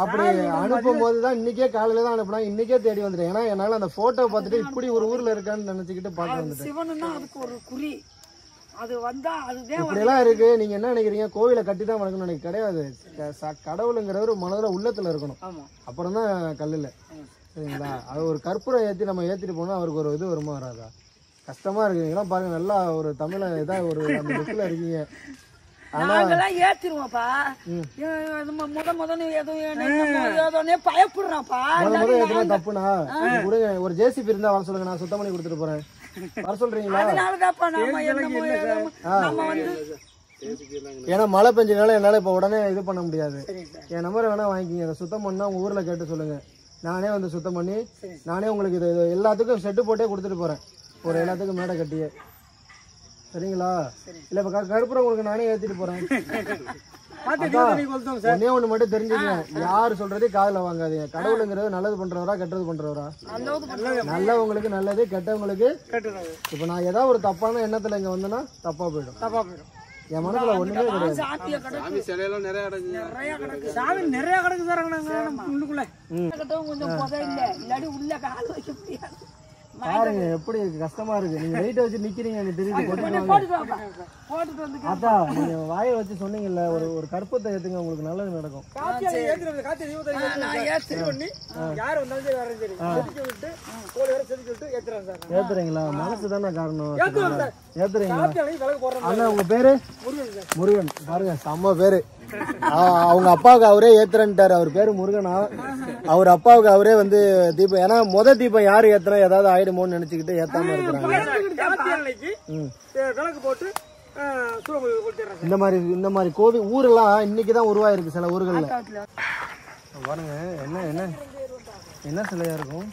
அப்படி அனுப்பும் போதுதான் இன்னைக்கே காலையில தான் அனுப்புனாங்க. இன்னைக்கே தேடி வந்துட்டேன். ஏன்னா என்னால அந்த போட்டோ பார்த்துட்டு இப்படி ஒரு ஊர்ல இருக்கான்னு நினைச்சுக்கிட்டு பார்க்க வந்துட்டேன். இப்படி எல்லாம் இருக்கு. நீங்க என்ன நினைக்கிறீங்க? கோவிலை கட்டி தான் வணக்கணும் நினைக்க கிடையாது. கடவுளுங்கிறவர் மனதுல உள்ளத்துல இருக்கணும். அப்புறம் தான் கல்லுல. சரிங்களா? அது ஒரு கற்பூரம் ஏத்தி நம்ம ஏத்திட்டு போனா அவருக்கு ஒரு இது வருமா வராதா? கஷ்டமா இருக்கு. நீங்களாம் பாருங்க, நல்லா ஒரு தமிழ இதான் ஒரு அந்த புக்கில் இருக்கீங்க. நாங்கெல்லாம் ஏத்திருவோம்ப்பா. பயப்படுறான்ப்பா. தப்புனா கொடுங்க, ஒரு ஜேசிபி இருந்தா வர சொல்லுங்க, நான் சுத்தம் பண்ணி கொடுத்துட்டு போறேன். வர சொல்றீங்களா? ஏன்னா மழை பெஞ்சனால என்னால இப்ப உடனே இது பண்ண முடியாது. என் நம்பரை வேணா வாங்கிக்கிங்க. சுத்தம் பண்ணா உங்க ஊர்ல கேட்டு சொல்லுங்க. நானே வந்து சுத்தம் பண்ணி நானே உங்களுக்கு இது எல்லாத்துக்கும் செட்டு போட்டே கொடுத்துட்டு போறேன். ஒரு எல்லாத்துக்கும் மேடை கட்டியே. சரிங்களா? இல்ல இப்ப கருப்புறம் உங்களுக்கு நானே ஏத்திட்டு போறேன். ஒன்னே ஒண்ணு மட்டும் தெரிஞ்சுக்கங்க, யாரு சொல்றதே காதுல வாங்காதீங்க. கடவுளுங்கிறது நல்லது பண்றவரா கெட்டது பண்றவரா? நல்லவங்களுக்கு நல்லது, கெட்டவங்களுக்கு. இப்ப நான் ஏதாவது ஒரு தப்பான எண்ணத்துல இங்க வந்தேன்னா தப்பா போயிடும். என் மனசுல ஒண்ணுமே பாருங்க எப்படி கஷ்டமா இருக்கு. நீங்க வெயிட் வச்சு நிக்கிறீங்க, அதான் நீங்க வாயை வச்சு சொன்னீங்கல்ல, ஒரு கற்பத்தை ஏத்துங்க, உங்களுக்கு நல்லது நடக்கும். ஏத்துறீங்களா? மனசு தானே காரணம். ஏத்துறீங்களா? அண்ணா உங்க பேரு? முருகன். பாருங்க செம்ம பேரு. அவங்க அப்பாவுக்கு அவரே ஏத்துறன்ட்டாரு. அவர் பேரு முருகனா. அவர் அப்பாவுக்கு அவரே வந்து தீபம், ஏன்னா முத தீபம் யாரு ஏத்துறா ஏதாவது ஆயிடுமோன்னு நினைச்சுக்கிட்டு ஏத்தாம இருக்கிறாங்க. இந்த மாதிரி கோவில் ஊரெல்லாம் இன்னைக்குதான் உருவாயிருக்கு சில ஊர்கள்ல. பாருங்க என்ன என்ன என்ன சிலையா இருக்கும்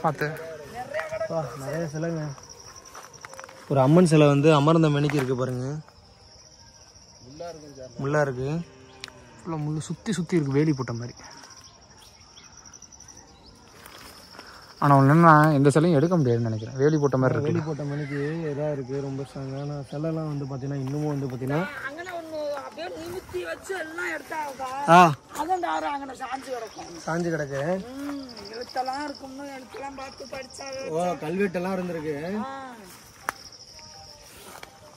பார்த்து. நிறைய சிலைங்க. ஒரு அம்மன் சிலை வந்து அமர்ந்த மணிக்கு இருக்கு பாருங்க. முள்ளா இருக்கு. முள்ளு சுத்தி இருக்கு, வேலி போட்ட மாதிரி. ஆனா ஒண்ணுன்னா எந்த சிலையும் எடுக்க முடியாதுன்னு நினைக்கிறேன். வேலி போட்ட மாதிரி இருக்கு. வேலி போட்ட மணிக்கு இதா இருக்கு, ரொம்ப ஸ்ட்ராங்கான சிலைலாம் வந்து பாத்தீங்கன்னா இன்னமும் வந்து பாத்தீங்கன்னா சாஞ்சு கிடக்கு. கல்வெட்டெல்லாம் இருந்திருக்கு.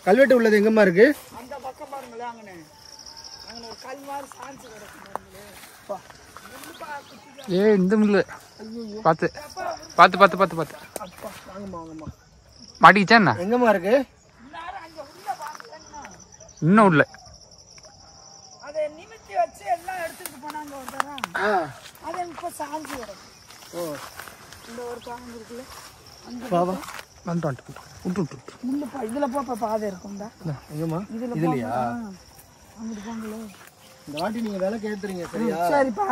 கல்வெட்டு உள்ளது எங்கம்மா இருக்கு? இந்த முள்ளு பாத்து பாத்து பாத்து பாத்து பாத்து மாட்டிக்கிச்சா என்ன? எங்கம்மா இருக்கு? இன்னும் உள்ள இதுல போப்ப பாதை இருக்கும்டா. எங்கம்மா? இதுலயா? இந்த வாட்டி நீங்க வேலை கேத்துறீங்க சரியா? சரிப்பா.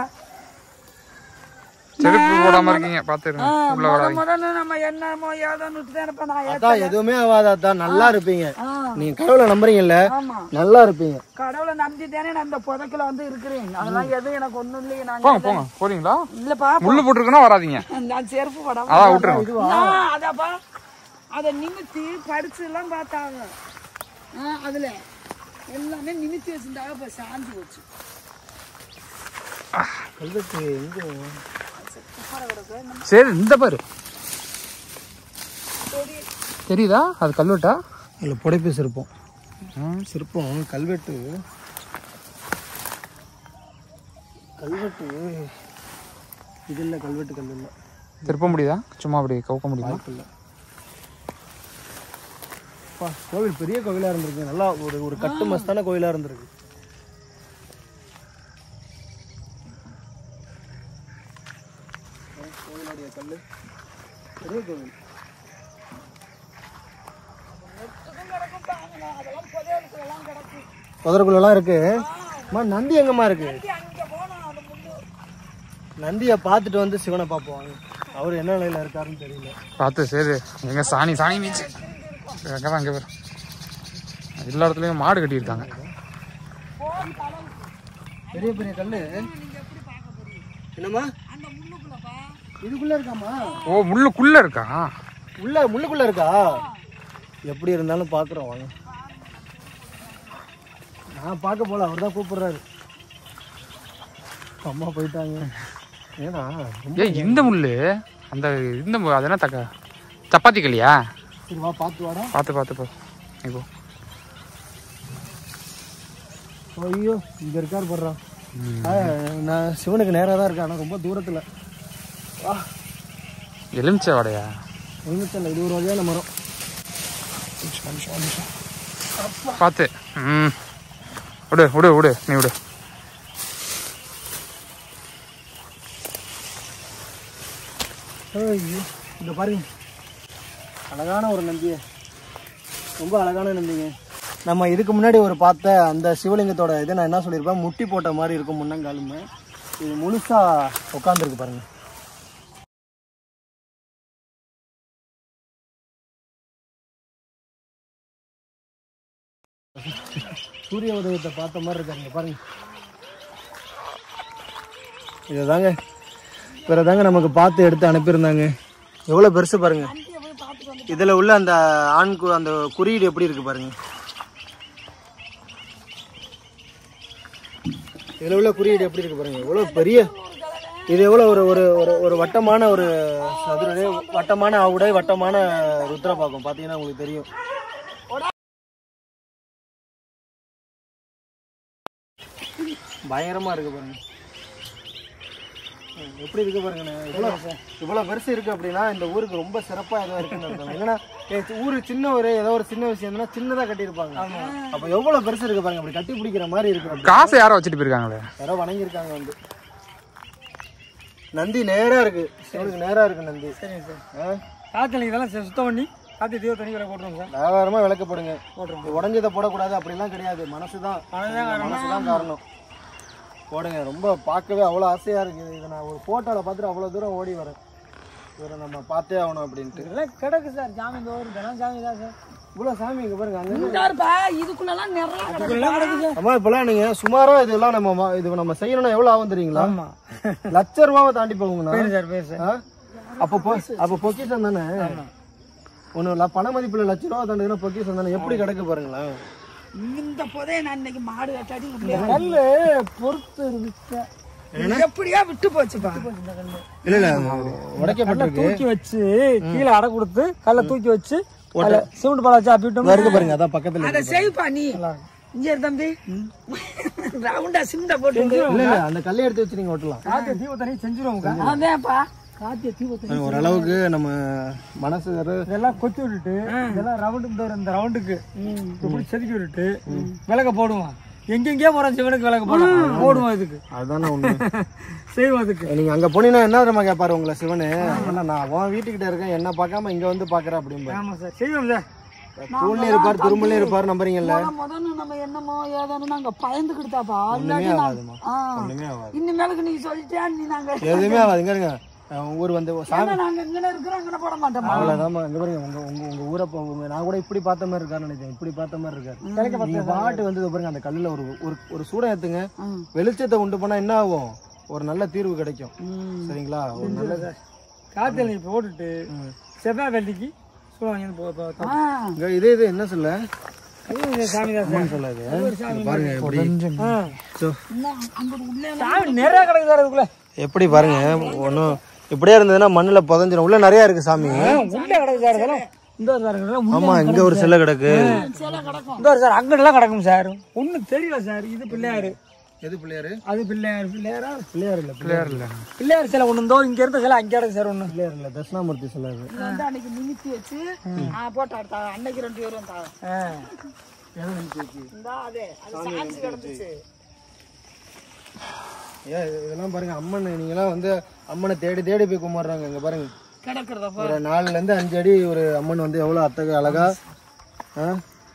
செருப்பு போடாம இருக்கீங்க பாத்துருங்க. உள்ள வராதீங்க. முதல்ல நம்ம என்னமோ ஏதோன்னு விட்டுட்டேன்ப்பா. நான் அதான் எதுவுமே ஆகாதா? நல்லா இருப்பீங்க. நீங்க கடவுளை நம்புறீங்கல்ல, நல்லா இருப்பீங்க. கடவுளை நம்பிட்டேனே நான் இந்த புதைக்கல வந்து இருக்கிறேன். அதெல்லாம் எதுவும் எனக்கு ஒண்ணும் இல்லையே. நான் போங்க. போறீங்களா? இல்லப்பா, முள்ளு போட்டுருக்கனா வராதீங்க. நான் செருப்பு போடாம அதான் விட்டுருங்க. அதாப்பா அதை நிமித்தி படிச்சு எல்லாம் பார்த்தாங்க. அதுல எல்லாமே நிமித்தி வச்சிருந்தாங்க. இப்ப சாஞ்சு போச்சு. சரி இந்த பாரு தெரியுதா அது கல்வெட்டா? இல்லை புடைப்பு சிற்பம். சிற்பம் கல்வெட்டு இது இல்லை, கல்வெட்டு கல் இல்லை. திருப்ப முடியுதா? சும்மா அப்படி கவுக்க முடியுமா? இல்லை. கோவில் பெரிய கோவிலாக இருந்திருக்கு. நல்லா ஒரு கட்டு மஸ்தான கோவிலாக இருந்திருக்கு. கோவிலுடைய கல் பெரிய கோவில். புதருக்குள்ளலாம் இருக்கு. நந்தி எங்கம்மா இருக்கு? நந்தியை பார்த்துட்டு வந்து சிவனை பார்ப்போம். அவர் என்ன நிலையில இருக்காருன்னு தெரியல. பார்த்து சரி. எங்க சாணி மீச்சு அங்கதான் அங்கே பேர் எல்லா இடத்துலையும் மாடு கட்டியிருக்காங்க. பெரிய பெரிய கல்லு. என்னம்மா இதுக்குள்ள இருக்காமா? ஓ முள்ளுக்குள்ள இருக்கா? முள்ளுக்குள்ள இருக்கா? எப்படி இருந்தாலும் பார்க்குறோம் வாங்க. நான் பார்க்க போல, அவர் தான் கூப்பிடுறாரு. அம்மா போயிட்டாங்க. ஏன்னா இந்த முள்ளு அந்த அது என்ன சப்பாத்தி கல்லியா? சரி வா பார்த்து வாடா. பார்த்து இப்போ ஐயோ இங்கே இருக்காரு போடுறான். நான் சிவனுக்கு நேராக தான் இருக்கேன், ஆனால் ரொம்ப தூரத்தில். வா எலுமிச்சை வடையா? எலுமிச்சை இல்லை, இது ஒரு வகையான மரம். பார்த்து விடு நீ விடு. இந்த பாருங்க, அழகான ஒரு நந்தியை, ரொம்ப அழகான நந்திங்க. நம்ம இதுக்கு முன்னாடி ஒரு பார்த்த அந்த சிவலிங்கத்தோட இது நான் என்ன சொல்லியிருப்பேன், முட்டி போட்ட மாதிரி இருக்கும் முன்னங்காலுமே. இது முழுசா உட்காந்துருக்கு பாருங்க. சூரிய உதயத்தை பார்த்த மாதிரி இருக்காங்க பாருங்க. இதுதாங்க பிறதாங்க நமக்கு பார்த்து எடுத்து அனுப்பியிருந்தாங்க. எவ்வளோ பெருசு பாருங்க. இதில் உள்ள அந்த அந்த குறியீடு எப்படி இருக்கு பாருங்க. இதில் உள்ள குறியீடு எப்படி இருக்கு பாருங்க. எவ்வளோ பெரிய, இது எவ்வளோ ஒரு ஒரு ஒரு வட்டமான ஒரு சதுர வட்டமான ஆவுடை வட்டமான ருத்ரபாக்கம் பார்த்தீங்கன்னா உங்களுக்கு தெரியும். பயங்கரமா இருக்கு பாருங்க. எப்படி இருக்கு பாருங்கண்ணே. இவ்வளோ பெருசு இருக்கு அப்படின்னா இந்த ஊருக்கு ரொம்ப சிறப்பாக ஏதோ இருக்குன்னு அர்த்தம். என்னன்னா ஊரு சின்ன ஏதோ ஒரு சின்ன விஷயம் சின்னதாக கட்டியிருப்பாங்க. அப்போ எவ்வளோ பெருசு இருக்கு பாருங்க. அப்படி கட்டி பிடிக்கிற மாதிரி இருக்கு. காசை யாரோ வச்சுட்டு போயிருக்காங்களே, யாரோ வணங்கியிருக்காங்க. வந்து நந்தி நேரா இருக்கு, சிவனுக்கு நேரா இருக்கு நந்தி. சரிங்க சார். காய்ச்சல் இதெல்லாம் சுத்தம் பண்ணி காத்தி தீவ தண்ணி விலை போட்டுருங்க சார். வியாபாரமா விளக்க போடுங்க. உடஞ்சதை போடக்கூடாது அப்படிலாம் கிடையாது. மனசுதான் காரணம். போடுங்க. ரொம்ப பார்க்கவே அவ்வளோ ஆசையாக இருக்குது. இதை நான் ஒரு ஃபோட்டோவில் பார்த்துட்டு அவ்வளோ தூரம் ஓடி வரேன். இவரை நம்ம பார்த்தே ஆகணும் அப்படின்ட்டு. இதெல்லாம் கிடக்கு சார். சாமி தினம் சாமி தான் சார். இவ்வளோ சாமி இங்கே பாருங்க. அங்கே இதுக்குள்ளலாம் நிறைய கிடக்கு சார். அம்மா இப்போலாம் நீங்கள் சுமாராக இதெல்லாம் நம்ம செய்யணும்னா எவ்வளோ ஆகும் தெரியுங்களா? ₹1,00,000 தாண்டி போகுங்கண்ணா சார். அப்போ பொக்கிஷம் தானே. ஒன்றும் பண மதிப்பில் ₹1,00,000 தாண்டினா பொக்கிஷம் தானே. எப்படி கிடக்கு பாருங்களேன். இந்த போதே நான் இன்னைக்கு மாடு வெட்டாடி கல்லு பொறுத்து எப்படியா விட்டு போச்சுப்பா. இல்ல இல்ல உடைக்கப்பட்டிருக்கு. தூக்கி வச்சு கீழே அடை கொடுத்து கல்ல தூக்கி வச்சு சிமெண்ட் பாலை வச்சு அப்பிட்டோம் பாருங்க. அதான் பக்கத்துல அதை செய்ப்பா நீ. இங்க தம்பி ரவுண்டா சிமெண்ட போட்டு இல்ல அந்த கல்லை எடுத்து வச்சு நீங்க ஓட்டலாம். காத்திய தீவத்தனி செஞ்சிருவோம். அதேப்பா காத்திய தீவத்தனி ஓரளவுக்கு நம்ம மனசு இதெல்லாம் கொத்தி விட்டுட்டு இதெல்லாம் ரவுண்டு இந்த ரவுண்டுக்கு இப்படி செதுக்கி விட்டுட்டு விளக்க போடுவான். எங்கெங்கேயோ போறோம் சிவனுக்கு விளக்க போடுவோம். இதுக்கு அதுதானே ஒண்ணு செய்வோம். அதுக்கு நீங்க அங்க போனீங்கன்னா என்ன தெரியுமா கேட்பாரு உங்களை சிவனு, நான் உன் வீட்டுக்கிட்ட இருக்கேன் என்ன பார்க்காம இங்க வந்து பாக்குறேன் அப்படின்னு. ஆமா சார் செய்வோம் சார். தூண்ல இருப்பாரு துரும்புல இருப்பாரு நம்புறீங்கல்ல. முதல்ல நம்ம என்னமோ ஏதோன்னு நாங்க பயந்துக்கிட்டாப்பா. இனிமேலுக்கு நீ சொல்லிட்டே நீ நாங்க எதுவுமே ஆகாதுங்க. இருங்க ஊர் வந்து சாமி நாங்க இங்க இருக்கிறோம் அங்க போட மாட்டோம். அவ்வளவுதான். இங்க பாருங்க உங்க ஊரை போங்க. நான் கூட இப்படி பார்த்த மாதிரி இருக்காருன்னு நினைச்சேன். இப்படி பார்த்த மாதிரி இருக்காரு. நீங்க பாட்டு வந்து பாருங்க அந்த கல்லுல ஒரு சூடம் ஏத்துங்க. வெளிச்சத்தை உண்டு பண்ணா என்ன ஆகும், ஒரு நல்ல தீர்வு கிடைக்கும். சரிங்களா? ஒரு நல்ல காத்தல் போட்டுட்டு செவ்வாய் வெள்ளிக்கு இது இது என்ன சொல்ல சாமிதான் சொல்லாது பாருங்க. நிறைய கிடக்கு சார். அதுக்குள்ள எப்படி பாருங்க ஒன்னும் இப்படியே இருந்ததுன்னா மண்ணுல புதஞ்சிடும். உள்ள நிறைய இருக்கு சாமி. உள்ள கிடக்கு சார். இந்த சார் ஆமா இங்க ஒரு சிலை கிடக்கு. இந்த சார் அங்கெல்லாம் கிடக்கும் சார். ஒன்றும் தெரியல சார். இது பிள்ளையாரு. எது பிள்ளையாரு? அது பிள்ளையார். பிள்ளையாரா? பிள்ளையார் இல்ல. பிள்ளையார் இல்லை. பிள்ளையார் சிலை ஒன்று இருந்தோ இங்க இருந்த சிலை அங்கே கிடக்கு சார். ஒன்று பிள்ளையார் இல்ல, தட்சிணாமூர்த்தி சிலை அது. வந்து அன்னைக்கு நிமித்தி வச்சு போட்டு அடுத்த அன்னைக்கு 2 பேரும் எதை நினைச்சு வச்சு? அதே அது சாட்சி கிடந்துச்சு. ஏன் இதெல்லாம் பாருங்க, அம்மன் நீங்களாம் வந்து அம்மனை தேடி தேடி போய் கும்பிடுறாங்க. இங்க பாருங்க, கிடக்குறத ஒரு 4 இருந்து 5 அடி ஒரு அம்மன் வந்து எவ்வளவு அத்தக அழகா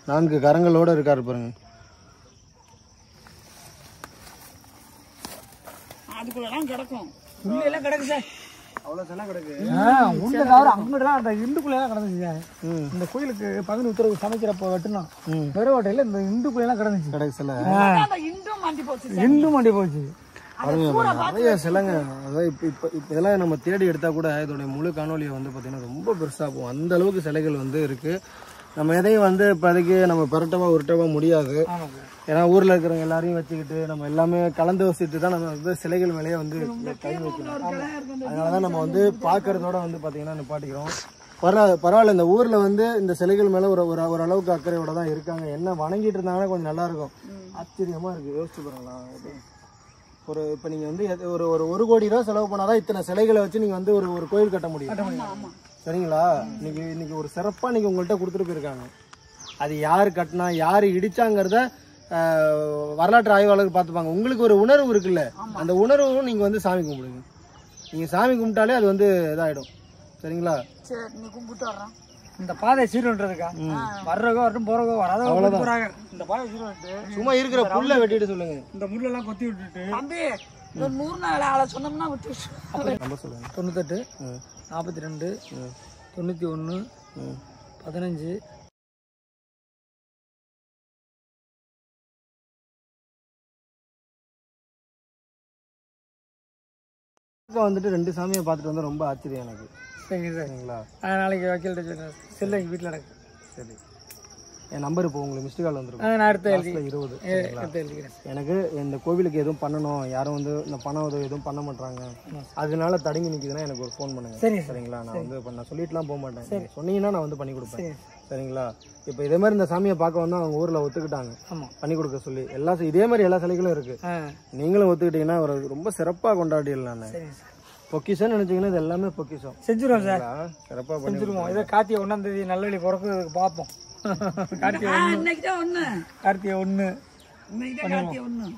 4 கரங்களோட இருக்காரு பாருங்க. அதுக்குள்ளதான் கிடக்கும். உள்ளெல்லாம் கிடக்கு சார். அவ்வளவு சிலை கிடக்கு. உள்ள தவிர அங்கிட்டலாம் அந்த இந்துக்குள்ளெல்லாம் கிடந்துச்சு சார். இந்த கோயிலுக்கு பகுதி உத்தரவு சமைக்கிறப்ப வெட்டணும் வெறுவாட்டையில இந்த இந்துக்குள்ளெல்லாம் கிடந்துச்சு. கிடக்கு சிலை. இன்றும் மாட்டி போச்சு. ரெண்டும் மாட்டி போச்சு. நிறைய சிலைங்க. அதாவது இப்ப இதெல்லாம் நம்ம தேடி எடுத்தா கூட இதோட முழு காணொலியை வந்து பாத்தீங்கன்னா ரொம்ப பெருசா போகும். அந்த அளவுக்கு சிலைகள் வந்து இருக்கு. நம்ம எதையும் வந்து இப்போதைக்கு நம்ம உருட்டவா முடியாது. ஏன்னா ஊர்ல இருக்கிறவங்க எல்லாரையும் வச்சுக்கிட்டு நம்ம எல்லாமே கலந்து வசிட்டு தான் நம்ம வந்து சிலைகள் மேலேயே வந்து கை வைக்கணும். அதனாலதான் நம்ம வந்து பாக்குறதோட வந்து பாத்தீங்கன்னா நிப்பாட்டிக்கிறோம். பரவாயில்ல, இந்த ஊர்ல வந்து இந்த சிலைகள் மேல ஒரு அளவுக்கு அக்கறையோட தான் இருக்காங்க. என்ன வணங்கிட்டு இருந்தாங்கன்னா கொஞ்சம் நல்லா இருக்கும். ஆச்சரியமா இருக்கு. யோசிச்சு பாருங்களா, இப்ப நீங்க வந்து ஒரு கோடி ரூபா செலவு பண்ணாதான் இத்தனை சிலைகளை வச்சு நீங்க வந்து ஒரு கோயில் கட்ட முடியும். சரிங்களா? இன்னைக்கு ஒரு சிறப்பா நீங்க உங்கள்கிட்ட கொடுத்துட்டு போயிருக்காங்க. அது யாரு கட்டினா யாரு இடிச்சாங்கிறத வரலாற்று ஆய்வாளர்கள் பார்த்துப்பாங்க. உங்களுக்கு ஒரு உணர்வு இருக்குல்ல, அந்த உணர்வும் நீங்க வந்து சாமி கும்பிடுங்க. நீங்க சாமி கும்பிட்டாலே அது வந்து இதாயிடும். சரிங்களா? சரி, நீ கும்பிட்டு வர்றோம். இந்த பாதை சீர்ன்றதுக்கா வர்றவங்க வரட்டும் போறவங்க வராத போறாங்க. இந்த பாதை சீர்ட்டு சும்மா இருக்கிற புல்ல வெட்டிட்டு சொல்லுங்க. இந்த முள்ளெல்லாம் கொத்தி விட்டுட்டு தம்பி இந்த 100 நாள் ஆளை சொன்னோம்னா விட்டு நம்பர் சொல்லுங்க. 98 42 91 15. வந்துட்டு 2 சாமியை பார்த்துட்டு வந்தா ரொம்ப ஆச்சரியம் எனக்கு. சரிங்க சார். சரிங்களா? நாளைக்கு வக்கீல்கிட்ட செல்ல எங்கள் வீட்டில் நடக்கு. சரி, என் நம்பர் இப்போ உங்களுக்கு மிஸ்டு கால் வந்துருக்கும். நான் அடுத்த 20. எழுதிக்கிறேன். எனக்கு இந்த கோவிலுக்கு எதுவும் பண்ணணும், யாரும் வந்து இந்த பண உதவி எதுவும் பண்ண மாட்டாங்க, அதனால தடங்கி நிற்குதுன்னா எனக்கு ஒரு ஃபோன் பண்ணுங்க. சரிங்களா? நான் வந்து நான் சொல்லிட்டுலாம் போக மாட்டேன். சொன்னீங்கன்னா நான் வந்து பண்ணி கொடுப்பேன். சரிங்களா? இப்போ இதே மாதிரி இந்த சாமியை பார்க்க வந்து அவங்க ஊர்ல ஒத்துக்கிட்டாங்க பண்ணி கொடுக்க சொல்லி. இதே மாதிரி எல்லா சிலைகளும் இருக்கு. நீங்களும் ஒத்துக்கிட்டீங்கன்னா ஒரு ரொம்ப சிறப்பா கொண்டாடிடலாம். பொக்கிஷம் நினைச்சீங்கன்னா இது எல்லாமே பொக்கிஷம். செஞ்சிருவோம் சார். சிறப்பா செஞ்சிருவோம். இதை கார்த்திகை 1ஆம் தேதி நல்லவழி பிறக்கிறதுக்கு பார்ப்போம். கார்த்திகை 1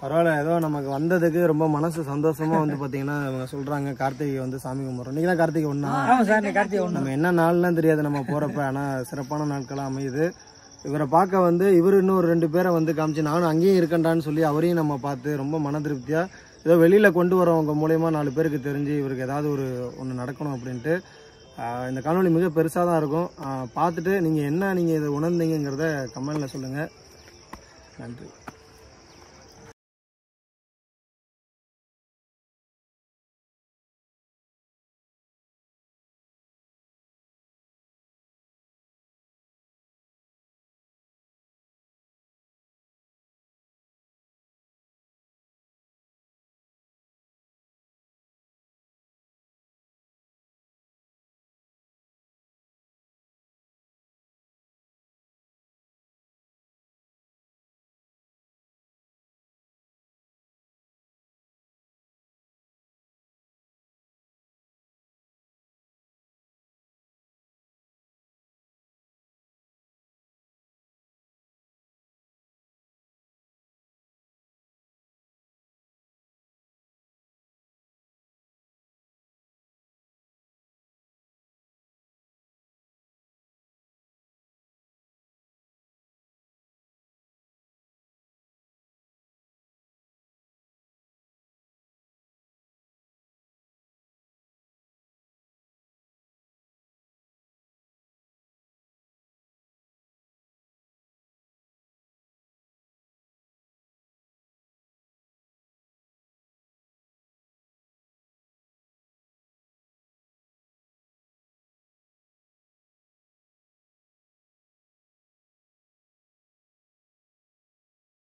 பரவாயில்ல, ஏதோ நமக்கு வந்ததுக்கு ரொம்ப மனசு சந்தோஷமா வந்து பாத்தீங்கன்னா அவங்க சொல்றாங்க கார்த்திகை வந்து சாமி கும்பிடுறோம். நீங்க தான் கார்த்திகை 1. கார்த்திகை 1 நம்ம என்ன நாள்லாம் தெரியாது நம்ம போறப்ப. ஆனா சிறப்பான நாட்களா அமையுது. இவரை பார்க்க வந்து இவரு இன்னும் 2 பேரை வந்து காமிச்சு நானும் அங்கேயும் இருக்கேன்டான்னு சொல்லி அவரையும் நம்ம பார்த்து ரொம்ப மன திருப்தியா ஏதோ வெளியில கொண்டு வரவங்க மூலயமா 4 பேருக்கு தெரிஞ்சு இவருக்கு ஏதாவது ஒன்று நடக்கணும் அப்படின்ட்டு. இந்த காணொலி மிக பெருசாக தான் இருக்கும். பார்த்துட்டு நீங்கள் இதை உணர்ந்தீங்கிறத கமெண்ட்ல சொல்லுங்கள். நன்றி.